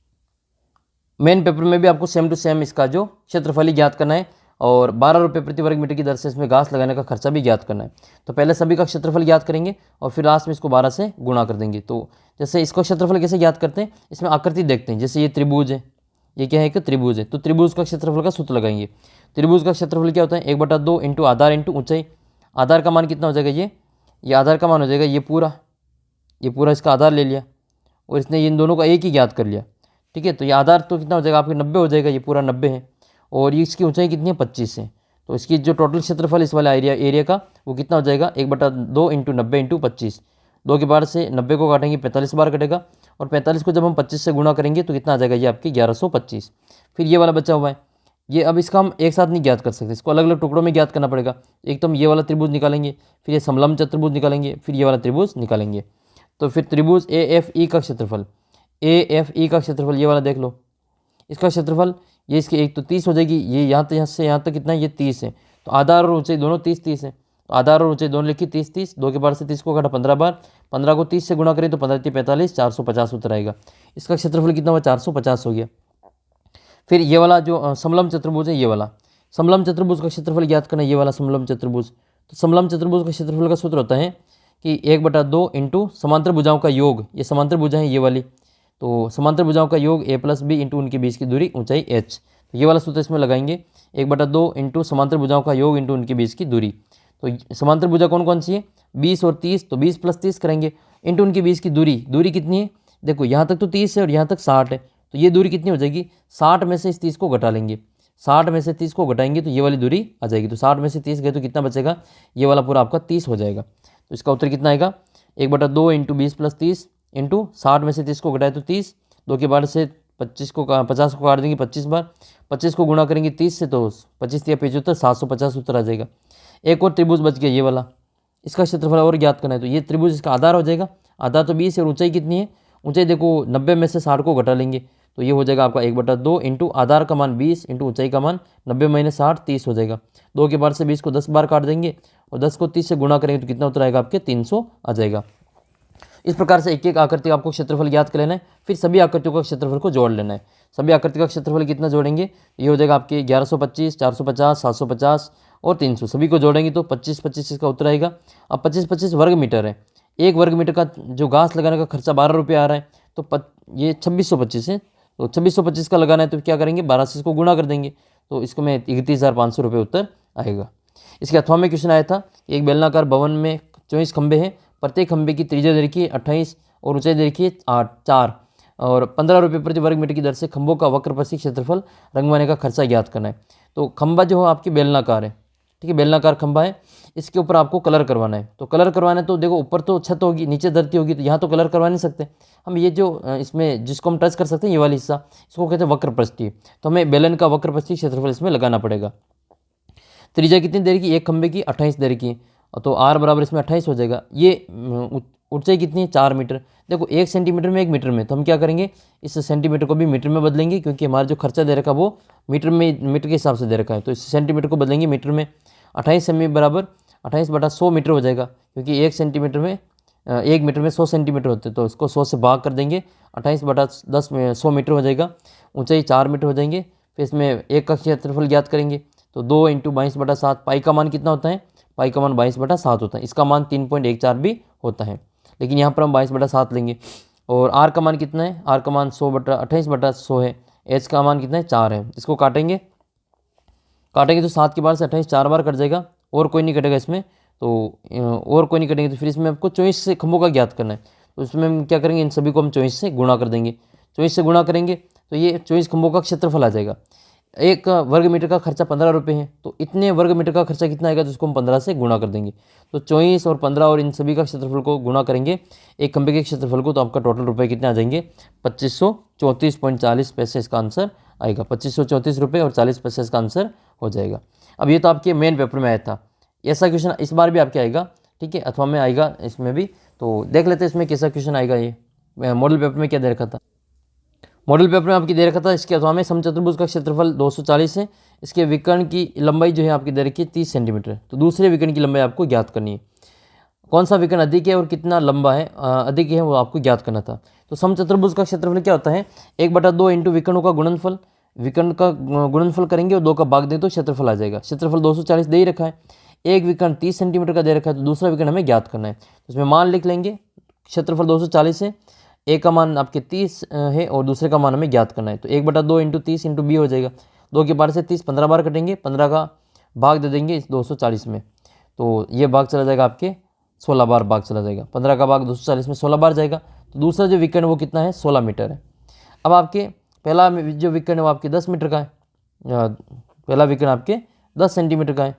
मेन पेपर में भी आपको सेम टू सेम इसका जो क्षेत्रफल ही ज्ञात करना है, और 12 रुपये प्रति वर्ग मीटर की दर से इसमें घास लगाने का खर्चा भी ज्ञात करना है। तो पहले सभी का क्षेत्रफल ज्ञात करेंगे और फिर लास्ट में इसको 12 से गुणा कर देंगे। तो जैसे इसको क्षेत्रफल कैसे ज्ञात करते हैं, इसमें आकृति देखते हैं। जैसे ये त्रिभुज है, ये क्या है, एक त्रिभुज है। तो त्रिभुज का क्षेत्रफल का सूत्र लगाएंगे। त्रिभुज का क्षेत्रफल क्या होता है, 1/2 इंटू आधार इंटू ऊंचाई। आधार का मान कितना हो जाएगा, ये आधार का मान हो जाएगा, ये पूरा इसका आधार ले लिया और इसने इन दोनों का एक ही ज्ञात कर लिया। ठीक है, तो ये आधार तो कितना हो जाएगा आपके 90 हो जाएगा, ये पूरा 90 है और ये इसकी ऊंचाई कितनी है 25 है। तो इसकी जो टोटल क्षेत्रफल इस वाला एरिया का वो कितना हो जाएगा, 1/2 इंटू 90 इंटू 25। 2 के बार से 90 को काटेंगे 45 बार कटेगा और 45 को जब हम 25 से गुणा करेंगे तो कितना आ जाएगा, ये आपकी 1125। फिर ये वाला बचा हुआ है, ये अब इसका हम एक साथ नहीं ज्ञात कर सकते, इसको अलग अलग टुकड़ों में ज्ञात करना पड़ेगा। एक तो हम ये वाला त्रिभुज निकालेंगे, फिर ये समलंब चतुर्भुज निकालेंगे, फिर ये वाला त्रिभुज निकालेंगे। तो फिर त्रिभुज AFE का क्षेत्रफल, AFE का क्षेत्रफल ये वाला देख लो, इसका क्षेत्रफल ये इसकी एक तो 30 हो जाएगी, ये यहाँ से यहाँ तक कितना है, ये 30 है। तो आधार और ऊंचाई दोनों 30-30 है, तो आधार और ऊंचाई दोनों लिखी 30-30। 2 के बार से 30 को काटा 15 बार, 15 को 30 से गुणा करें तो 15×3=45, 450 उत्तर आएगा। इसका क्षेत्रफल कितना हुआ, 450 हो गया। फिर ये वाला जो समलंब चतुर्भुज है, ये वाला समलंब चतुर्भुज का क्षेत्रफल ज्ञात करना है, ये वाला समलंब चतुर्भुज। तो समलंब चतुर्भुज का क्षेत्रफल का सूत्र होता है कि 1/2 इंटू समांतर भुजाओं का योग, ये समांतर भुजा है ये वाली, तो समांतर भुजाओं का योग A+B इंटू उनके बीच की दूरी ऊंचाई h। तो ये वाला सूत्र इसमें लगाएंगे, 1/2 इंटू समांतर भुजाओं का योग इंटू उनके बीच की दूरी। तो समांतर भुजा कौन कौन सी है, 20 और 30, तो 20 + 30 करेंगे इंटू उनके बीच की दूरी कितनी है, देखो यहाँ तक तो 30 है और यहाँ तक 60 है, तो ये दूरी कितनी हो जाएगी, 60 में से इस 30 को घटा लेंगे, 60 में से 30 को घटाएंगे तो ये वाली दूरी आ जाएगी। तो 60 में से 30 गए तो कितना बचेगा, ये वाला पूरा आपका 30 हो जाएगा। तो इसका उत्तर कितना आएगा, 1/2 इंटू 20 + 30 इंटू 60 में से 30 को घटाए तो 30। 2 के बाद से 50 को काट देंगे 25 बार, 25 को गुणा करेंगे 30 से तो 25 या 75, 750 उत्तर आ जाएगा। एक और त्रिभुज बच गया ये वाला, इसका क्षेत्रफल और ज्ञात करना है। तो ये त्रिभुज इसका आधार हो जाएगा, आधार तो 20 है और ऊंचाई कितनी है, ऊंचाई देखो 90 में से 60 को घटा लेंगे तो ये हो जाएगा आपका 1/2 इंटू आधार का मान 20 इंटू ऊंचाई का मान 90 - 60 30 हो जाएगा। 2 के बाद से 20 को 10 बार काट देंगे और 10 को 30 से गुणा करेंगे तो कितना उत्तर आएगा आपके 300 आ जाएगा। इस प्रकार से एक एक आकृति का आपको क्षेत्रफल ज्ञात कर लेना है, फिर सभी आकृतियों का क्षेत्रफल को जोड़ लेना है। सभी आकृति का क्षेत्रफल कितना जोड़ेंगे, ये हो जाएगा आपके 1125, 450, 750 और 300, सभी को जोड़ेंगे तो 25-25 इसका उत्तर आएगा। अब 25-25 वर्ग मीटर है, 1 वर्ग मीटर का जो घास लगाने का खर्चा 12 रुपये आ रहा है, तो ये 2625 है, तो 2625 का लगाना है तो क्या करेंगे, 12 से इसको गुणा कर देंगे तो इसको में 31,500 रुपये उत्तर आएगा। इसके अथवा में क्वेश्चन आया था, एक बेलनाकार भवन में 24 खंभे हैं, प्रत्येक खंभे की त्रिज्या देखिए 28 और ऊंचाई देखिए 4 और 15 रुपये प्रति वर्ग मीटर की दर से खंभों का वक्रपथी क्षेत्रफल रंगवाने का खर्चा ज्ञात करना है। तो खंभा जो है आपकी बेलनाकार है, ठीक है, बेलनाकार खंभा है, इसके ऊपर आपको कलर करवाना है। तो कलर करवाना है तो देखो ऊपर तो छत होगी नीचे धरती होगी, तो यहाँ तो कलर करवा नहीं सकते हम, ये जो इसमें जिसको हम टच कर सकते हैं ये वाली हिस्सा, इसको कहते हैं वक्रपृष्ठीय। तो हमें बेलन का वक्रपृष्ठीय क्षेत्रफल इसमें लगाना पड़ेगा। त्रिज्या कितनी देर की, एक खंभे की 28 देर की, तो आर बराबर इसमें 28 हो जाएगा। ये ऊंचाई कितनी है 4 मीटर, देखो 1 सेंटीमीटर में 1 मीटर में, तो हम क्या करेंगे इस सेंटीमीटर को भी मीटर में बदलेंगे क्योंकि हमारा जो खर्चा दे रखा है वो मीटर के हिसाब से दे रखा है, तो इस सेंटीमीटर को बदलेंगे मीटर में। 28 सेमी बराबर 28/100 मीटर हो जाएगा, क्योंकि 1 सेंटीमीटर में 1 मीटर में 100 सेंटीमीटर होते हैं, तो इसको 100 से भाग कर देंगे, 28/10 में 100 मीटर हो जाएगा। ऊंचाई 4 मीटर हो जाएंगे। फिर इसमें एक का क्षेत्रफल ज्ञात करेंगे, तो 2 × 22/7, पाई का मान कितना होता है, पाई का मान 22/7 होता है, इसका मान 3.14 भी होता है, लेकिन यहाँ पर हम 22/7 लेंगे। और आर का मान कितना है, आर का मान 28/100 है, एच का मान कितना है 4 है। इसको काटेंगे तो 7 के बार से 28 4 बार कट जाएगा, और कोई नहीं कटेगा इसमें, तो और कोई नहीं कटेंगे। तो फिर इसमें आपको 24 से खंभों का ज्ञात करना है, तो इसमें हम क्या करेंगे, इन सभी को हम 24 से गुणा कर देंगे। 24 से गुणा करेंगे तो ये 24 खंभों का क्षेत्रफल आ जाएगा। 1 वर्ग मीटर का खर्चा 15 रुपये है, तो इतने वर्ग मीटर का खर्चा कितना आएगा, तो उसको हम 15 से गुणा कर देंगे। तो 24 और 15 और इन सभी का क्षेत्रफल को गुणा करेंगे एक खंभे के क्षेत्रफल को, तो आपका टोटल रुपये कितने आ जाएंगे, 2534.40 पैसे इसका आंसर आएगा। 2534 रुपये और 40 पैसे इसका आंसर हो जाएगा। अब ये तो आपके मेन पेपर में आया था, ऐसा क्वेश्चन इस बार भी आपके आएगा, ठीक है, अथवा में आएगा इसमें भी। तो देख लेते हैं इसमें कैसा क्वेश्चन आएगा। ये मॉडल पेपर में क्या दे रखा था, मॉडल पेपर में आपकी दे रखा था, इसके अथवा में समचतुर्भुज का क्षेत्रफल 240 है, इसके विकर्ण की लंबाई जो है आपकी दे रखी है 30 सेंटीमीटर। तो दूसरे विकर्ण की लंबाई आपको ज्ञात करनी है, कौन सा विकर्ण अधिक है और कितना लंबा है अधिक है वो आपको ज्ञात करना था। तो समचतुर्भुज का क्षेत्रफल क्या होता है, 1/2 इंटू विकर्णों का गुणनफल, विकर्ण का गुणनफल करेंगे और 2 का भाग दें तो क्षेत्रफल आ जाएगा। क्षेत्रफल 240 दे ही रखा है, एक विकर्ण 30 सेंटीमीटर का दे रखा है, तो दूसरा विकर्ण हमें ज्ञात करना है। तो इसमें मान लिख लेंगे, क्षेत्रफल 240 है, ए का मान आपके 30 है और दूसरे का मान हमें ज्ञात करना है। तो 1/2 इंटू 30 इंटू बी हो जाएगा। 2 के पार से 30 15 बार कटेंगे, 15 का भाग दे देंगे इस 240 में, तो ये भाग चला जाएगा आपके 16 बार भाग चला जाएगा। 15 का भाग 240 में 16 बार जाएगा। तो दूसरा जो विकर्ण वो कितना है, 16 मीटर है। अब आपके पहला जो विकर्ण है वो आपके 10 मीटर का है। पहला विकर्ण आपके 10 सेंटीमीटर का है।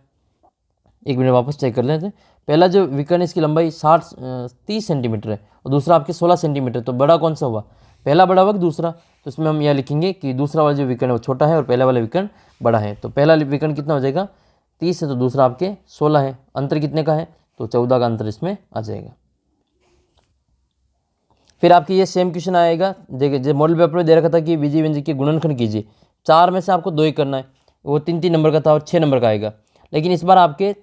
एक मिनट वापस चेक कर लेते हैं। पहला जो विकर्ण है इसकी लंबाई 30 सेंटीमीटर है और दूसरा आपके 16 सेंटीमीटर। तो बड़ा कौन सा हुआ, पहला बड़ा हुआ कि दूसरा? तो इसमें हम यह लिखेंगे कि दूसरा वाला जो विकर्ण है वो छोटा है और पहला वाला विकर्ण बड़ा है। तो पहला विकर्ण कितना हो जाएगा, 30 है, तो दूसरा आपके 16 है। अंतर कितने का है, तो 14 का अंतर इसमें आ जाएगा। फिर आपके ये सेम क्वेश्चन आएगा, देखिए जो मॉडल पेपर में दे रखा था कि बीजीय व्यंजक के गुणनखंड कीजिए। 4 में से आपको 2 ही करना है, वो 3-3 नंबर का था और 6 नंबर का आएगा। लेकिन इस बार आपके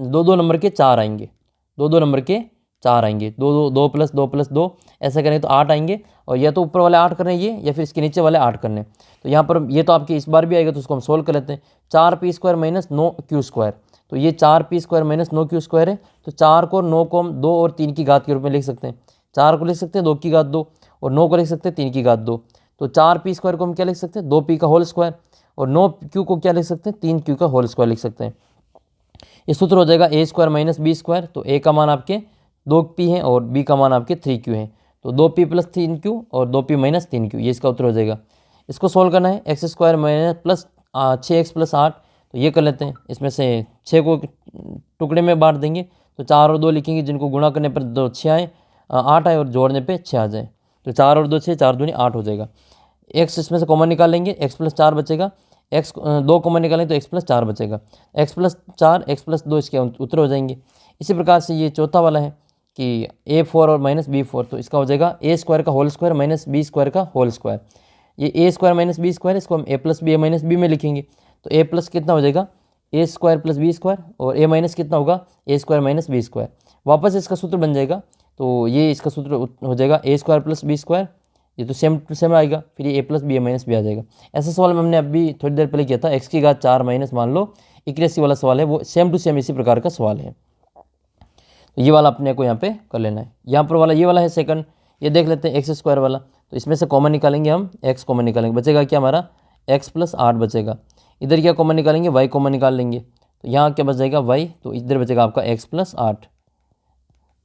2-2 नंबर के 4 आएंगे, 2-2 नंबर के 4 आएंगे। 2 प्लस 2 प्लस 2 ऐसा करें तो 8 आएंगे, और या तो ऊपर वाले 8 करने ये, या फिर इसके नीचे वाले 8 करने। तो यहाँ पर ये तो आपके इस बार भी आएगा, तो उसको हम सोल्व कर लेते हैं। 4p² माइनस 9q², तो ये 4p² माइनस 9q² है। तो 4 को 9 को हम 2 और 3 की घात के रूप में लिख सकते हैं। 4 को लिख सकते हैं 2 की घात 2 और 9 को लिख सकते हैं 3 की घात 2। तो 4p² को हम क्या लिख सकते हैं, 2p का होल स्क्वायर, और 9q को क्या लिख सकते हैं, 3q का होल स्क्वायर लिख सकते हैं। ये सूत्र हो जाएगा a² माइनस b²। तो a का मान आपके 2p है और b का मान आपके 3q है। तो 2p प्लस 3q और 2p माइनस 3q, ये इसका उत्तर हो जाएगा। इसको सोल्व करना है, x² minus plus 6x plus 8। तो ये कर लेते हैं, इसमें से 6 को टुकड़े में बांट देंगे, तो 4 और 2 लिखेंगे, जिनको गुणा करने पर 2 6 आए, 8 आए और जोड़ने पे 6 आ जाए। तो 4 और 2 6, 4 दूनी 8 हो जाएगा। x इसमें से कॉमन निकाल लेंगे, x प्लस 4 बचेगा। x 2 कॉमन निकालें तो x प्लस 4 बचेगा। x प्लस 4 x प्लस 2 इसके उत्तर हो जाएंगे। इसी प्रकार से ये चौथा वाला है कि a4 और माइनस b4, तो इसका हो जाएगा a² का होल स्क्वायर माइनस b² का होल स्क्वायर। ये a² माइनस b², इसको हम a plus b minus b में लिखेंगे। तो a प्लस कितना हो जाएगा, a² प्लस b², और a माइनस कितना होगा, a² माइनस b²। वापस इसका सूत्र बन जाएगा, तो ये इसका सूत्र हो जाएगा a² प्लस b²। ये तो सेम टू सेम आएगा, फिर ये a plus b minus b आ जाएगा। ऐसा सवाल में हमने अभी थोड़ी देर पहले किया था, x की घात 4 माइनस मान लो 81 वाला सवाल है, वो सेम टू सेम इसी प्रकार का सवाल है। तो ये वाला अपने को यहाँ पे कर लेना है। यहाँ पर वाला ये वाला है सेकंड, ये देख लेते हैं x² वाला। तो इसमें से कॉमन निकालेंगे हम, x कॉमन निकालेंगे, बचेगा क्या हमारा x प्लस 8 बचेगा। इधर क्या कॉमन निकालेंगे, y कॉमन निकाल लेंगे, तो यहाँ क्या बच जाएगा y, तो इधर बचेगा आपका x प्लस 8।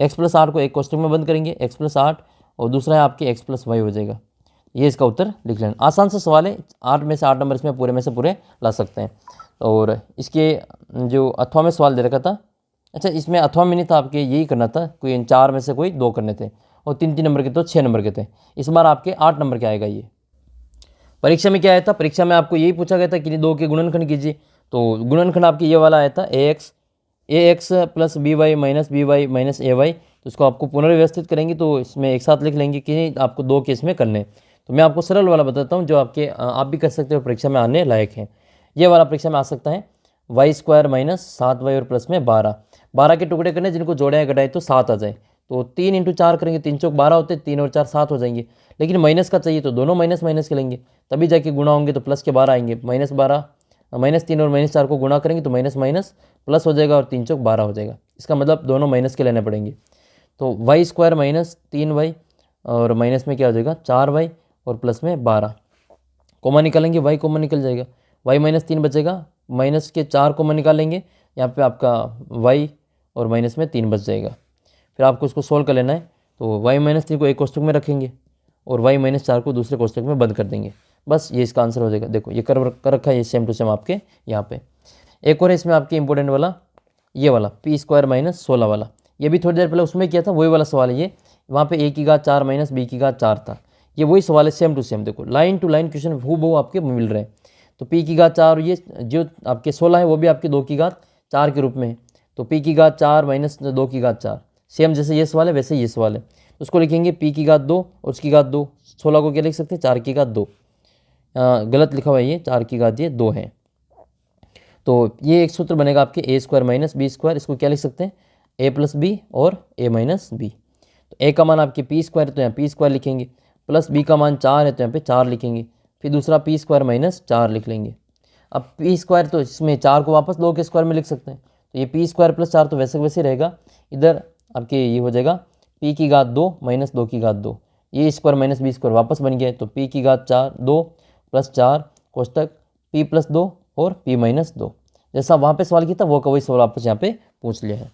x प्लस 8 को एक कोष्टक में बंद करेंगे, x प्लस 8, और दूसरा है आपके x प्लस y हो जाएगा। ये इसका उत्तर लिख लेना। आसान सा सवाल है, 8 में से 8 नंबर इसमें पूरे में से पूरे ला सकते हैं। और इसके जो अथवा में सवाल दे रखा था, अच्छा इसमें अथवा में नहीं था, आपके यही करना था, कोई 4 में से कोई 2 करने थे, और 3-3 नंबर के तो 6 नंबर के थे। इस बार आपके 8 नंबर के आएगा। ये परीक्षा में क्या आया था, परीक्षा में आपको यही पूछा गया था कि 2 के गुणनखंड कीजिए। तो गुणनखंड आपके ये वाला आया था, ax plus by minus by minus ay। तो इसको आपको पुनर्व्यवस्थित करेंगे, तो इसमें एक साथ लिख लेंगे कि आपको 2 केस में करने। तो मैं आपको सरल वाला बताता हूँ, जो आपके आप भी कर सकते हो, परीक्षा में आने लायक है। ये वाला परीक्षा में आ सकता है, y² माइनस 7y और प्लस में 12 के टुकड़े करने, जिनको जोड़े घटाए तो 7 आ जाए। तो 3 इंटू 4 करेंगे, 3 चौक 12 होते, 3 और 4 7 हो जाएंगे। लेकिन माइनस का चाहिए, तो दोनों माइनस माइनस के लेंगे, तभी जाके गुणा होंगे, तो प्लस के 12 आएंगे। -12 -3 और -4 को गुणा करेंगे, तो माइनस माइनस प्लस हो जाएगा, और 3 चौक 12 हो जाएगा। इसका मतलब दोनों माइनस के लेने पड़ेंगे। तो y² माइनस 3y और माइनस में क्या हो जाएगा 4y और प्लस में 12। कॉमन निकालेंगे, y कॉमन निकल जाएगा, y माइनस 3 बचेगा, माइनस के 4 कॉमन निकालेंगे, यहाँ पे आपका y और माइनस में 3 बच जाएगा। फिर आपको उसको सोल्व कर लेना है। तो y माइनस 3 को एक कोष्टक में रखेंगे और y माइनस 4 को दूसरे कोष्टक में बंद कर देंगे। बस ये इसका आंसर हो जाएगा। देखो ये कर रखा है, ये सेम टू सेम आपके यहाँ पे। एक और है इसमें आपके इंपॉर्टेंट वाला, ये वाला p² माइनस 16 वाला। ये भी थोड़ी देर पहले उसमें किया था, वही वाला सवाल है ये। वहाँ पे a की घात 4 माइनस b की घात 4 था। ये वही सवाल है, सेम टू सेम। देखो लाइन टू लाइन क्वेश्चन हूबहू आपके मिल रहे हैं। तो p की घात 4, ये जो आपके 16 है वो भी आपके 2 की घात 4 के रूप में है। तो p की घात 4 माइनस 2 की घात 4, सेम जैसे ये सवाल है वैसे ये सवाल है। तो उसको लिखेंगे p की घात 2 और उसकी घात 2। 16 को क्या लिख सकते हैं, 4 की घात 2। गलत लिखा हुआ है, ये 4 की घात ये 2 है। तो ये एक सूत्र बनेगा आपके a² माइनस b²। इसको क्या लिख सकते हैं, a प्लस बी और a माइनस बी। तो a का मान आपके p², तो यहाँ p² लिखेंगे, प्लस b का मान 4 है, तो यहाँ पे 4 लिखेंगे। फिर दूसरा p² माइनस 4 लिख लेंगे। अब p², तो इसमें 4 को वापस 2 के स्क्वायर में लिख सकते हैं। तो ये p² प्लस 4 तो वैसे वैसे रहेगा। इधर आपके ये हो जाएगा p की घात 2 माइनस 2 की घात 2। ये स्क्वायर माइनस बी स्क्वायर वापस बन गया है, तो p की घात 2 प्लस 4 कोष्टक p प्लस 2 और p माइनस 2। जैसा वहाँ पे सवाल किया था वो का वही सवाल वापस यहाँ पे पूछ लिया है।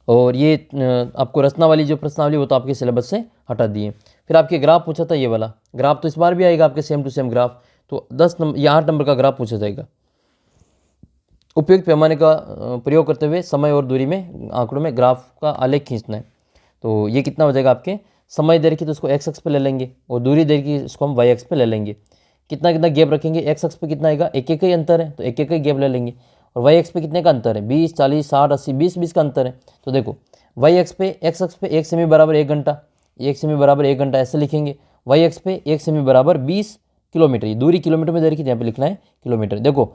और ये आपको रचना वाली जो प्रश्नावली वो तो आपके सिलेबस से हटा दिए। फिर आपके ग्राफ पूछा था, ये वाला ग्राफ तो इस बार भी आएगा आपके सेम टू सेम ग्राफ, तो 10 नंबर या 8 नंबर का ग्राफ पूछा जाएगा। उपयुक्त पैमाने का प्रयोग करते हुए समय और दूरी में आंकड़ों में ग्राफ का आलेख खींचना है। तो ये कितना हो जाएगा आपके, समय दे रखी तो उसको एक्स अक्ष पे ले लेंगे और दूरी दे रखी इसको हम वाई अक्ष पे ले लेंगे। कितना कितना गैप रखेंगे, एक्स अक्ष पे कितना आएगा, एक एक ही अंतर है तो एक एक ही गैप ले लेंगे। और वाई अक्ष पे कितने का अंतर है, 20 40 60 80 20 का अंतर है। तो देखो वाई अक्ष पे एक्स अक्ष पे 1 सेमी बराबर 1 घंटा, 1 सेमी बराबर 1 घंटा ऐसे लिखेंगे। वाई अक्ष पे 1 सेमी बराबर 20 किलोमीटर, ये दूरी किलोमीटर में दे रखी है, यहाँ पे लिखना है किलोमीटर। देखो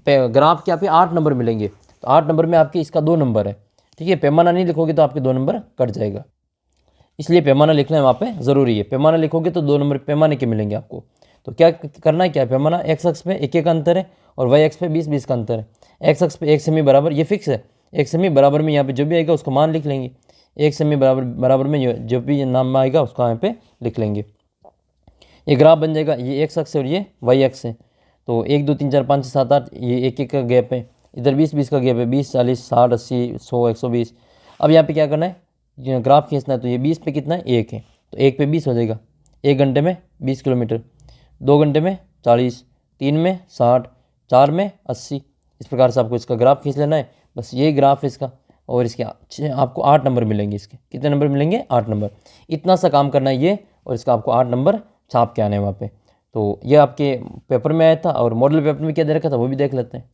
ग्राफ के यहाँ पे 8 नंबर मिलेंगे, तो 8 नंबर में आपके इसका 2 नंबर है, ठीक है। पैमाना नहीं लिखोगे तो आपके 2 नंबर कट जाएगा, इसलिए पैमाना लिखना है वहाँ पे ज़रूरी है। पैमाना लिखोगे तो 2 नंबर पैमाने के मिलेंगे आपको। तो क्या करना है, क्या पैमाना एक्स अक्ष पे 1 का अंतर है और वाई अक्ष पे 20 का अंतर है। एक्स अक्ष पे 1 सेमी बराबर, ये फिक्स है, 1 सेमी बराबर में यहाँ पे जो भी आएगा उसको मान लिख लेंगे। 1 सेमी बराबर में जो भी नाम आएगा उसको यहाँ पे लिख लेंगे। ये ग्राफ बन जाएगा, ये एक्स अक्ष है और ये वाई अक्ष है। तो 1 2 3 4 5 6 7 8 ये एक एक का गैप है, इधर 20 का गैप है, 20 40 60 80 100 120। अब यहाँ पे क्या करना है, ग्राफ खींचना है, तो ये 20 पे कितना है, 1 है, तो 1 पे 20 हो जाएगा। 1 घंटे में 20 किलोमीटर, 2 घंटे में 40, 3 में 60, 4 में 80। इस प्रकार से आपको इसका ग्राफ खींच लेना है, बस यही ग्राफ है इसका। और इसके आपको 8 नंबर मिलेंगे, इसके कितने नंबर मिलेंगे, 8 नंबर। इतना सा काम करना है ये, और इसका आपको 8 नंबर छाप के आने हैं वहाँ पे। तो ये आपके पेपर में आया था, और मॉडल पेपर में क्या दे रखा था वो भी देख लेते हैं।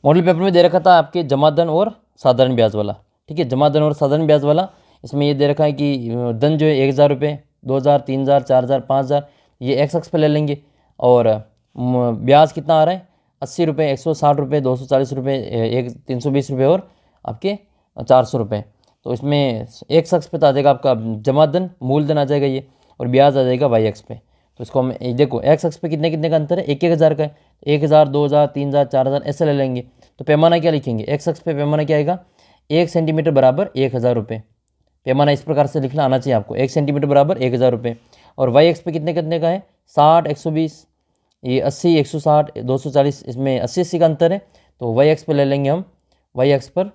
मॉडल पेपर में दे रखा था आपके जमा धन और साधारण ब्याज वाला, ठीक है। जमा धन और साधारण ब्याज वाला, इसमें ये दे रखा है कि धन जो है 1000 रुपये, 2000 3000 4000 5000 ये एक्स अक्ष पे ले लेंगे। और ब्याज कितना आ रहा है, 80 रुपये, 160 रुपये, 240 रुपये, 320 रुपये और आपके 400 रुपये। तो इसमें एक्स अक्ष पे तो आ जाएगा आपका जमा धन, मूलधन आ जाएगा ये, और ब्याज आ जाएगा वाई अक्ष पे। तो इसको हम देखो एक्स अक्ष पे कितने कितने का अंतर है, 1000 का है, 1000 2000 3000 4000 ऐसे ले लेंगे। तो पैमाना क्या लिखेंगे, एक्स अक्ष पे पैमाना क्या आएगा, 1 सेंटीमीटर बराबर 1000 रुपये। पैमाना इस प्रकार से लिखना आना चाहिए आपको, 1 सेंटीमीटर बराबर 1000 रुपये। और वाई एक्स पे कितने कितने का है, 60 120, ये 80 160 240, इसमें 80 का अंतर है। तो वाई एक्स पे ले लेंगे हम, वाई एक्स पर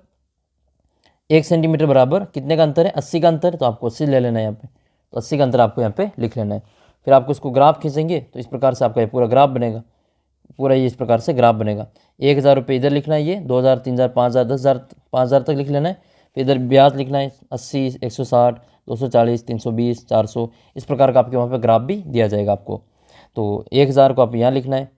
1 सेंटीमीटर बराबर कितने का अंतर है, 80 का अंतर है, तो आपको 80 ले लेना है यहाँ पे। तो 80 का अंतर आपको यहाँ पे लिख लेना है। फिर आपको इसको ग्राफ खींचेंगे तो इस प्रकार से आपका ये पूरा ग्राफ बनेगा, पूरा ये इस प्रकार से ग्राफ बनेगा। 1000 रुपये इधर लिखना है, ये 2000 3000 5000 10000 5000 तक लिख लेना है। फिर इधर ब्याज लिखना है 80 160 240 320 400, इस प्रकार का आपके वहाँ पे ग्राफ भी दिया जाएगा आपको। तो 1000 को आप यहाँ लिखना है,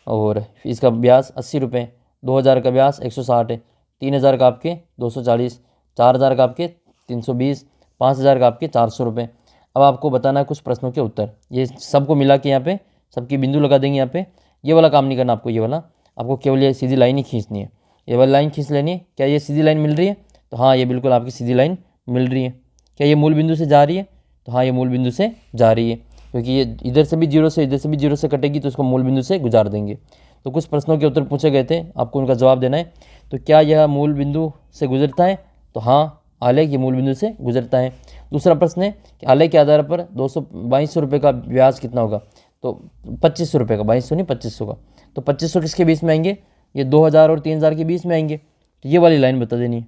और इसका ब्याज 80 रुपये, 2000 का ब्याज 160 है, 3000 का आपके 240, 4000 का आपके 320, 5000 का आपके 400 रुपये। अब आपको बताना है कुछ प्रश्नों के उत्तर, ये सबको मिला के यहाँ पे सबकी बिंदु लगा देंगे यहाँ पे। ये वाला काम नहीं करना आपको, ये वाला आपको केवल ये सीधी लाइन ही खींचनी है, ये वाली लाइन खींच लेनी है। क्या ये सीधी लाइन मिल रही है, तो हाँ ये बिल्कुल आपकी सीधी लाइन मिल रही है। क्या ये मूल बिंदु से जा रही है, तो हाँ ये मूल बिंदु से जा रही है, क्योंकि ये इधर से भी जीरो से इधर से भी जीरो से कटेगी, तो इसको मूल बिंदु से गुजार देंगे। तो कुछ प्रश्नों के उत्तर पूछे गए थे, आपको उनका जवाब देना है। तो क्या यह मूल बिंदु से गुजरता है, तो हाँ आलेख ये मूल बिंदु से गुजरता है। दूसरा प्रश्न है कि आलेख के आधार पर 2200 रुपये का ब्याज कितना होगा, तो 2500 रुपये का, 2200 नहीं 2500 का। तो 2500 किसके बीच में आएंगे, ये 2000 और 3000 के बीच में आएंगे। तो ये वाली लाइन बता देनी है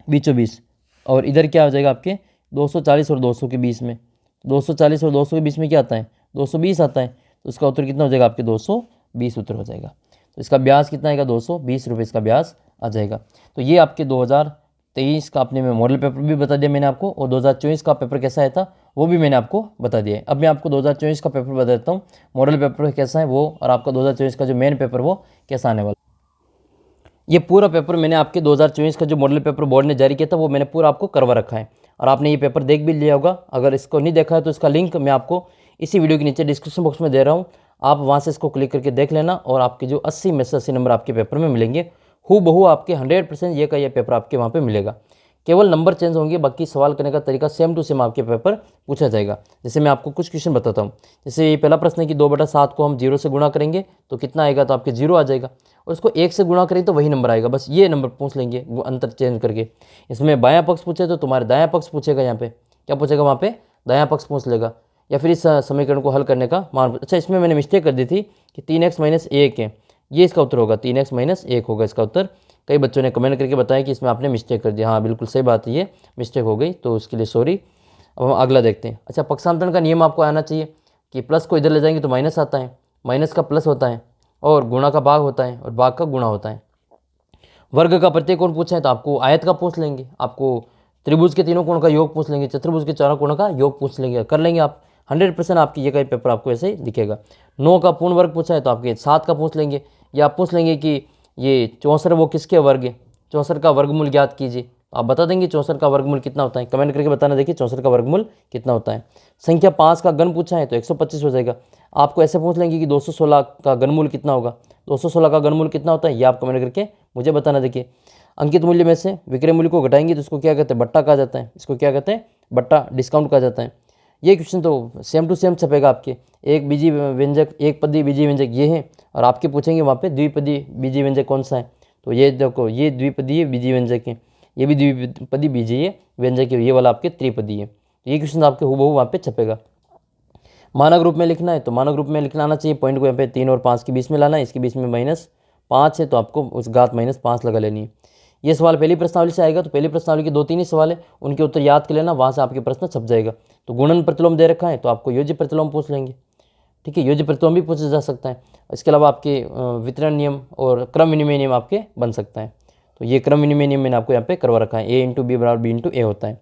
बीचों बीच। और इधर क्या हो जाएगा आपके 240 और 200 के बीच में, 240 और 200 के बीच में क्या आता है, 220 आता है। तो इसका उत्तर कितना हो जाएगा आपके 220 उत्तर हो जाएगा। तो इसका ब्याज कितना आएगा, 220 रुपये इसका ब्याज आ जाएगा। तो ये आपके 2023 का अपने में मॉडल पेपर भी बता दिया मैंने आपको, और 2024 का पेपर कैसा आया था वो भी मैंने आपको बता दिया है। अब मैं आपको 2024 का पेपर बता देता हूँ, मॉडल पेपर कैसा है वो, और आपका 2024 का जो मेन पेपर वो कैसा आने वाला। ये पूरा पेपर मैंने आपके 2024 का जो मॉडल पेपर बोर्ड ने जारी किया था वो मैंने पूरा आपको करवा रखा है, और आपने ये पेपर देख भी लिया होगा। अगर इसको नहीं देखा है तो इसका लिंक मैं आपको इसी वीडियो के नीचे डिस्क्रिप्शन बॉक्स में दे रहा हूँ, आप वहाँ से इसको क्लिक करके देख लेना। और आपके जो 80 में से 80 नंबर आपके पेपर में मिलेंगे, हूबहू आपके 100% ये का ये पेपर आपके वहाँ पे मिलेगा। केवल नंबर चेंज होंगे, बाकी सवाल करने का तरीका सेम टू सेम आपके पेपर पूछा जाएगा। जैसे मैं आपको कुछ क्वेश्चन बताता हूँ। जैसे ये पहला प्रश्न है कि 2/7 को हम 0 से गुणा करेंगे तो कितना आएगा, तो आपके 0 आ जाएगा। और इसको 1 से गुणा करें तो वही नंबर आएगा, बस ये नंबर पूछ लेंगे अंतर चेंज करके। इसमें बायां पक्ष पूछे तो तुम्हारे दायां पक्ष पूछेगा यहाँ पे, क्या पूछेगा वहाँ पे, दायां पक्ष पूछ लेगा, या फिर इस समीकरण को हल करने का मान। अच्छा, इसमें मैंने मिस्टेक कर दी थी कि 3x - 1 है, ये इसका उत्तर होगा, 3x - 1 होगा इसका उत्तर। कई बच्चों ने कमेंट करके बताया कि इसमें आपने मिस्टेक कर दिया। हाँ बिल्कुल सही बात है, ये मिस्टेक हो गई, तो उसके लिए सॉरी। अब हम अगला देखते हैं। अच्छा, पक्षांतरण का नियम आपको आना चाहिए कि प्लस को इधर ले जाएंगे तो माइनस आता है, माइनस का प्लस होता है, और गुणा का भाग होता है, और भाग का गुणा होता है। वर्ग का प्रत्येक कोण पूछा है तो आपको आयत का पूछ लेंगे, आपको त्रिभुज के तीनों कोण का योग पूछ लेंगे, चतुर्भुज के चारों कोणों का योग पूछ लेंगे, कर लेंगे आप। 100% आपकी ये का पेपर आपको ऐसे ही दिखेगा। 9 का पूर्ण वर्ग पूछा है तो आपके 7 का पूछ लेंगे, या आप पूछ लेंगे कि ये 64 वो किसके वर्ग है, 64 का वर्गमूल ज्ञात कीजिए। आप बता देंगे 64 का वर्गमूल कितना होता है, कमेंट करके बताना, देखिए 64 का वर्गमूल कितना होता है। संख्या 5 का घन पूछा है तो 125 हो जाएगा। आपको ऐसे पूछ लेंगे कि 216 का घनमूल कितना होगा, 216 का घनमूल कितना होता है, ये आप कमेंट करके मुझे बताना। देखिए, अंकित मूल्य में से विक्रय मूल्य को घटाएंगे तो इसको क्या कहते हैं, बट्टा कहा जाता है, इसको क्या कहते हैं, बट्टा, डिस्काउंट कहा जाता है। ये क्वेश्चन तो सेम टू सेम छपेगा आपके, एक बीजी व्यंजक, एक पदी बीजी व्यंजक ये है, और आपके पूछेंगे वहाँ पे द्विपदी बीजी व्यंजक कौन सा है, तो ये देखो, ये द्विपदीय बीजी व्यंजक है, ये भी द्विपदी बीजीय व्यंजक है, ये वाला आपके त्रिपदी है। तो ये क्वेश्चन आपके हूबहू वहाँ पे छपेगा। मानक रूप में लिखना है तो मानक रूप में लिखना आना चाहिए, पॉइंट को यहाँ पे 3 और 5 के बीच में लाना है, इसके बीच में -5 है तो आपको उस घात -5 लगा लेनी है। ये सवाल पहली प्रश्नावली से आएगा, तो पहली प्रश्नावली के 2-3 ही सवाल है, उनके उत्तर याद कर लेना, वहाँ से आपके प्रश्न छप जाएगा। तो गुणन प्रतिलोम दे रखा है तो आपको योज्य प्रतिलोम पूछ लेंगे, ठीक है, योज्य प्रतिलोम भी पूछा जा सकता है। इसके अलावा आपके वितरण नियम और क्रम विनिमय नियम आपके बन सकता है। तो ये क्रम विनिमय नियम मैंने आपको यहाँ पे करवा रखा है, a × b = b × a होता है।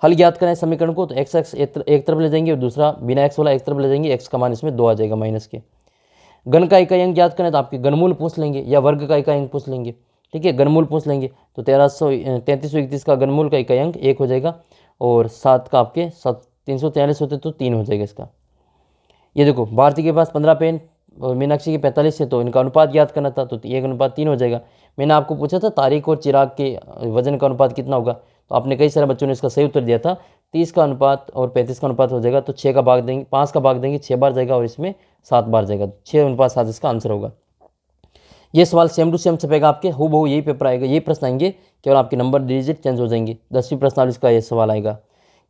हल ज्ञात करें समीकरण को, तो x एक तरफ ले जाएंगे और दूसरा बिना x वाला एक तरफ ले जाएंगे, x का मान इसमें 2 आ जाएगा माइनस के। घन का इकाई अंक ज्ञात करें तो आपके घनमूल पूछ लेंगे या वर्ग का इकाई अंक पूछ लेंगे, ठीक है, घनमूल पूछ लेंगे तो 3331 का घनमूल का इकाई अंक 1 हो जाएगा, और 7 का आपके 343 होते तो 3 हो जाएगा इसका। ये देखो, भारती के पास 15 पेन और मीनाक्षी के 45 है, तो इनका अनुपात ज्ञात करना था, तो 1:3 हो जाएगा। मैंने आपको पूछा था तारीख और चिराग के वजन का अनुपात कितना होगा, तो आपने कई सारे बच्चों ने इसका सही उत्तर दिया था, 30 का अनुपात और 35 का अनुपात हो जाएगा, तो 6 का भाग देंगे, 5 का भाग देंगे 6 बार जाएगा, और इसमें 7 बार जाएगा, 6:7 इसका आंसर होगा। ये सवाल सेम टू सेम छपेगा आपके, हूबहू यही पेपर आएगा, यही प्रश्न आएंगे, केवल आपके नंबर डिजिट चेंज हो जाएंगे। 10वीं प्रश्नावली का ये सवाल आएगा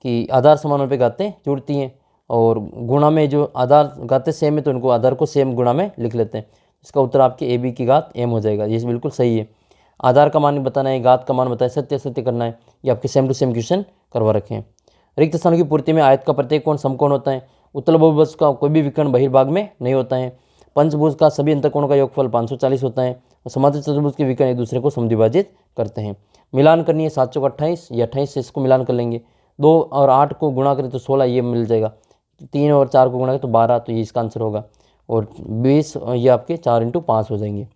कि आधार समानों पे गातें जुड़ती हैं, और गुणा में जो आधार गाते सेम है तो उनको आधार को सेम गुणा में लिख लेते हैं। इसका उत्तर आपके AB की घात m हो जाएगा, ये बिल्कुल सही है। आधार का मान बताना है, घात का मान बताए, सत्य सत्य करना है, ये आपके सेम टू सेम क्वेश्चन करवा रखे हैं। रिक्त स्थानों की पूर्ति में आयत का प्रत्येक कोण समकोण होता है, उत्तल बहुभुज का कोई भी विकर्ण बहिर्भाग में नहीं होता है, पंचभुज का सभी अंतःकोणों का योगफल 540 होता है, और समांतर चतुर्भुज के विकर्ण एक दूसरे को समद्विभाजित करते हैं। मिलान करनी है 7 चौक 28, या 28 से इसको मिलान कर लेंगे, 2 और 8 को गुणा करें तो 16 ये मिल जाएगा, 3 और 4 को गुणा करें तो 12, तो ये इसका आंसर होगा, और 20 ये आपके 4 × 5 हो जाएंगे।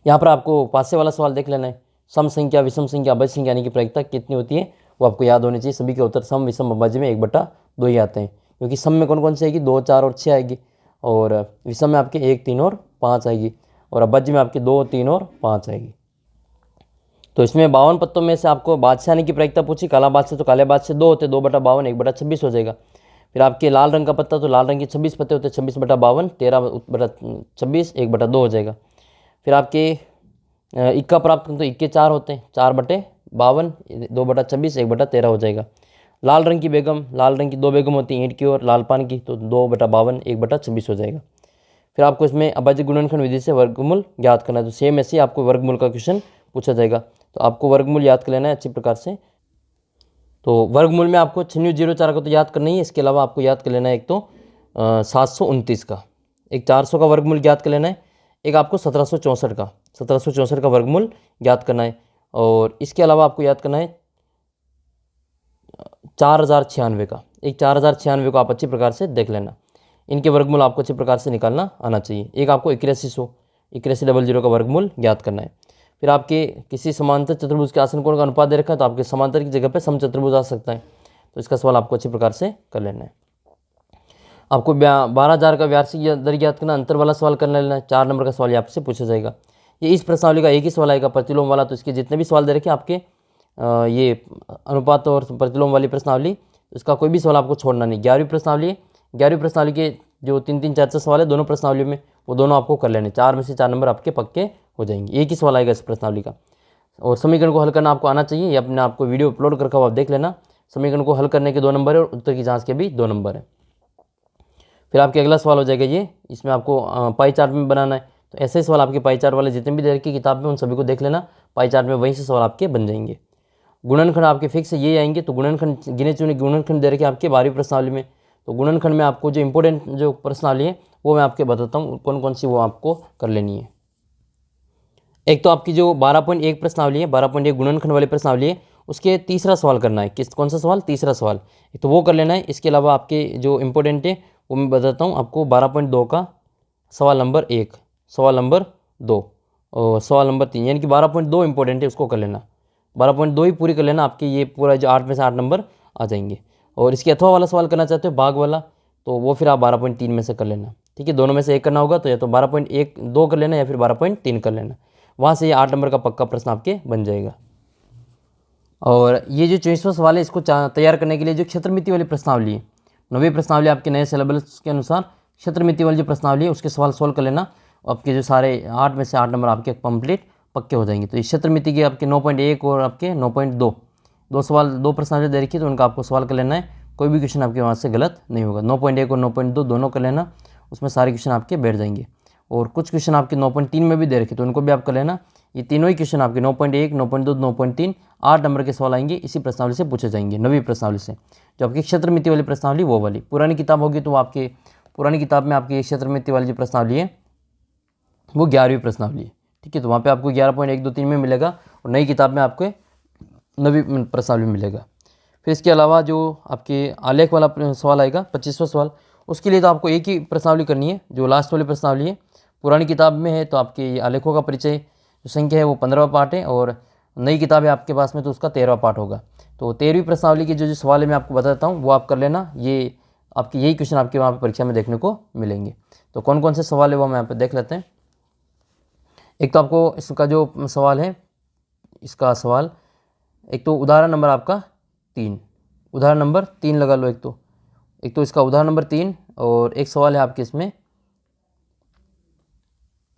यहाँ पर आपको पासे वाला सवाल देख लेना है, सम संख्या विषम संख्या अभाज्य संख्या यानी कि प्रायिकता कितनी होती है वो आपको याद होनी चाहिए। सभी के उत्तर सम विषम अभाज्य में 1/2 ही आते हैं, क्योंकि सम में कौन कौन सी आएगी, 2, 4 और 6 आएगी, और विषम में आपके 1, 3 और 5 आएगी, और अभाज्य में आपके 2, 3 और 5 आएगी। तो इसमें 52 पत्तों में से आपको बादशाह आने की प्रायिकता पूछी, काला बादशाह, तो काले बादशाह 2 होते, 2/52, 1/26 हो जाएगा। फिर आपके लाल रंग का पत्ता, तो लाल रंग के 26 पत्ते होते, 26/52, 13/26, 1/2 हो जाएगा। फिर आपके इक्का प्राप्त तो इक्के 4 होते हैं, 4/52, 2/26, 1/13 हो जाएगा। लाल रंग की बेगम, लाल रंग की 2 बेगम होती हैं, ईंट की और लाल पान की, तो 2/52, 1/26 हो जाएगा। फिर आपको इसमें अभाज्य गुणनखंड विधि से वर्गमूल ज्ञात करना है, तो सेम ऐसे ही आपको वर्गमूल का क्वेश्चन पूछा जाएगा, तो आपको वर्गमूल याद कर लेना है अच्छी प्रकार से। तो वर्गमूल में आपको 9604 को तो याद करना ही है, इसके अलावा आपको याद कर लेना है एक तो 729 का, एक 400 का वर्गमूल ज्ञात कर लेना है, एक आपको 1764 का वर्गमूल ज्ञात करना है, और इसके अलावा आपको याद करना है 4096 का, एक 4096 को आप अच्छी प्रकार से देख लेना, इनके वर्गमूल आपको अच्छी प्रकार से निकालना आना चाहिए। एक आपको 8100 का वर्गमूल ज्ञात करना है। फिर आपके किसी समांतर चतुर्भुज के आसन कोण का अनुपात दे रखा है, तो आपके समांतर की जगह पे समचतुर्भुज आ सकता है, तो इसका सवाल आपको अच्छी प्रकार से कर लेना है। आपको 12,000 का वार्षिक दर ज्ञात करना, अंतर वाला सवाल करना लेना है, 4 नंबर का सवाल आपसे पूछा जाएगा। ये इस प्रश्नावली का एक ही सवाल आएगा, प्रतिलोम वाला, तो इसके जितने भी सवाल दे रखे आपके ये अनुपात और प्रतिलोम वाली प्रश्नावली, इसका कोई भी सवाल आपको छोड़ना नहीं। 11वीं प्रश्नावली के जो 3-3, 4-4 सवाल है दोनों प्रश्नावलियों में, वो दोनों आपको कर लेने, 4 में से 4 नंबर आपके पक्के हो जाएंगे। एक ही सवाल आएगा इस प्रश्नावली का, और समीकरण को हल करना आपको आना चाहिए, या अपने आपको वीडियो अपलोड करके आप देख लेना, समीकरण को हल करने के 2 नंबर है और उत्तर की जाँच के भी 2 नंबर है। फिर आपके अगला सवाल हो जाएगा ये, इसमें आपको पाई चार्ट में बनाना है। तो ऐसे सवाल आपके पाई चार्ट वाले जितने भी दे रखी किताब में उन सभी को देख लेना, पाई चार्ट में वहीं से सवाल आपके बन जाएंगे। गुणनखंड आपके फिक्स ये आएंगे। तो गुणनखंड गिने चुने गुणनखंड दे रखे आपके 12वीं प्रश्नावली में। तो गुणनखंड में आपको जो इंपॉर्टेंट जो प्रश्नावली है वो मैं आपके बताता हूँ कौन कौन सी वो आपको कर लेनी है। एक तो आपकी जो 12.1 प्रश्नावली है, 12.1 गुणनखंड वाली प्रश्नावली है, उसके तीसरा सवाल करना है। कौन सा सवाल? तीसरा सवाल। एक तो वो कर लेना है। इसके अलावा आपके जो इंपॉर्टेंट है वो मैं बताता हूँ आपको। 12.2 का सवाल नंबर 1, सवाल नंबर 2 और सवाल नंबर 3, यानी कि 12.2 इंपॉर्टेंट है, उसको कर लेना। 12.2 ही पूरी कर लेना, आपके ये पूरा जो 8 में से 8 नंबर आ जाएंगे। और इसके अथवा वाला सवाल करना चाहते हो, भाग वाला, तो वो फिर आप 12.3 में से कर लेना। ठीक है, दोनों में से एक करना होगा, तो या तो 12.2 कर लेना या फिर 12.3 कर लेना। वहाँ से ये 8 नंबर का पक्का प्रश्न आपके बन जाएगा। और ये जो 24वां सवाल है, इसको तैयार करने के लिए जो क्षेत्रमिति वाली प्रश्नावली है, 9वीं प्रश्नावली आपके नए सिलेबस के अनुसार क्षेत्रमिति वाली जो प्रश्नावली है उसके सवाल सोल्व कर लेना। आपके जो सारे 8 में से 8 नंबर आपके कंप्लीट पक्के हो जाएंगे। तो इस क्षेत्रमिति के आपके 9.1 और आपके 9.2 दो सवाल, 2 प्रश्नावली दे रखी है, तो उनका आपको सवाल कर लेना है। कोई भी क्वेश्चन आपके वहाँ से गलत नहीं होगा। 9.1 और 9.2 दोनों कर लेना, उसमें सारे क्वेश्चन आपके बैठ जाएंगे। और कुछ क्वेश्चन आपके 9.3 में भी दे रखे, तो उनको भी आप कर लेना। ये तीनों ही क्वेश्चन आपके 9.1, 9.2, 9.3 8 नंबर के सवाल आएंगे, इसी प्रश्नावली से पूछे जाएंगे, 9वीं प्रश्नावली से। जो आपकी क्षेत्रमिति वाली प्रश्नावली वो वाली पुरानी किताब होगी, तो आपके पुरानी किताब में आपकी क्षेत्रमिति वाली जो प्रश्नावली है वो 11वीं प्रश्नावली है। ठीक है, तो वहाँ पे आपको 11.123 में मिलेगा और नई किताब में आपको 9वीं प्रश्नावली में मिलेगा। फिर इसके अलावा जो आपके आलेख वाला सवाल आएगा 25वां सवाल, उसके लिए तो आपको एक ही प्रश्नावली करनी है, जो लास्ट वाली प्रश्नावली है। पुरानी किताब में है तो आपके ये आलेखों का परिचय जो संख्या है वो 15वां पार्ट है, और नई किताब है आपके पास में तो उसका 13वां पार्ट होगा। तो 13वीं प्रश्नावली के जो सवाल है मैं आपको बताता हूँ, वो आप कर लेना। ये आपके यही क्वेश्चन आपके वहाँ पर परीक्षा में देखने को मिलेंगे। तो कौन कौन से सवाल है वो हम यहाँ पर देख लेते हैं। एक तो आपको इसका जो सवाल है, इसका सवाल एक तो उदाहरण नंबर आपका 3, उदाहरण नंबर 3 लगा लो। एक तो इसका उदाहरण नंबर 3, और एक सवाल है आपके इसमें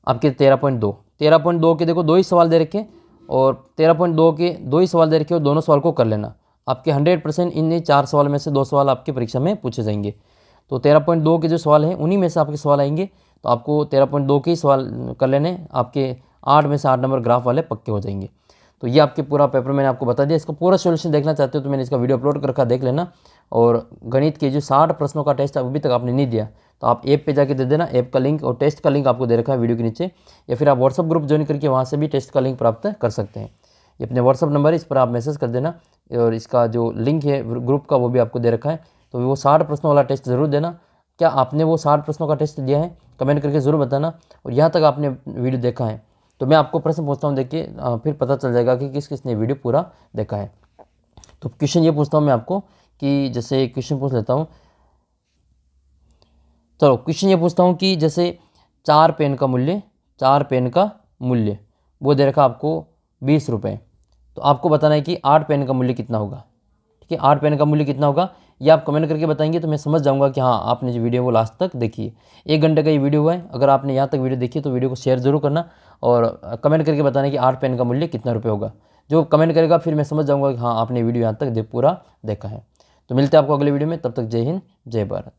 आपके 13.2 के देखो 2 ही सवाल दे रखे, और 13.2 के 2 ही सवाल दे रखे, और दोनों सवाल को कर लेना। आपके 100% इन 4 सवाल में से 2 सवाल आपकी परीक्षा में पूछे जाएंगे। तो 13.2 के जो सवाल हैं उन्हीं में से आपके सवाल आएंगे, तो आपको 13.2 के ही सवाल कर लेने। आपके 8 में से 8 नंबर ग्राफ वाले पक्के हो जाएंगे। तो ये आपके पूरा पेपर मैंने आपको बता दिया। इसका पूरा सॉल्यूशन देखना चाहते हो तो मैंने इसका वीडियो अपलोड कर रखा, देख लेना। और गणित के जो 60 प्रश्नों का टेस्ट अभी तक आपने नहीं दिया तो आप ऐप पे जाके दे देना। ऐप का लिंक और टेस्ट का लिंक आपको दे रखा है वीडियो के नीचे, या फिर आप व्हाट्सअप ग्रुप ज्वाइन करके वहाँ से भी टेस्ट का लिंक प्राप्त कर सकते हैं। ये अपने व्हाट्सअप नंबर है, इस पर आप मैसेज कर देना, और इसका जो लिंक है ग्रुप का वो भी आपको दे रखा है। तो वो 60 प्रश्नों वाला टेस्ट ज़रूर देना। क्या आपने वो 60 प्रश्नों का टेस्ट दिया है? कमेंट करके ज़रूर बताना। और यहाँ तक आपने वीडियो देखा है तो मैं आपको प्रश्न पूछता हूँ, देखिए फिर पता चल जाएगा कि किस किसने वीडियो पूरा देखा है। तो क्वेश्चन ये पूछता हूँ मैं आपको कि जैसे क्वेश्चन पूछ लेता हूँ, चलो क्वेश्चन ये पूछता हूँ कि जैसे 4 पेन का मूल्य वो दे रखा आपको 20 रुपये। तो आपको बताना है कि 8 पेन का मूल्य कितना होगा। ठीक है, 8 पेन का मूल्य कितना होगा ये आप कमेंट करके बताएंगे तो मैं समझ जाऊंगा कि हाँ आपने जो वीडियो वो लास्ट तक देखी है। 1 घंटे का ये वीडियो है, अगर आपने यहाँ तक वीडियो देखी तो वीडियो को शेयर जरूर करना और कमेंट करके बताना कि 8 पेन का मूल्य कितना रुपये होगा। जो कमेंट करेगा फिर मैं समझ जाऊँगा कि हाँ आपने वीडियो यहाँ तक पूरा देखा है। तो मिलते हैं आपको अगले वीडियो में, तब तक जय हिंद जय भारत।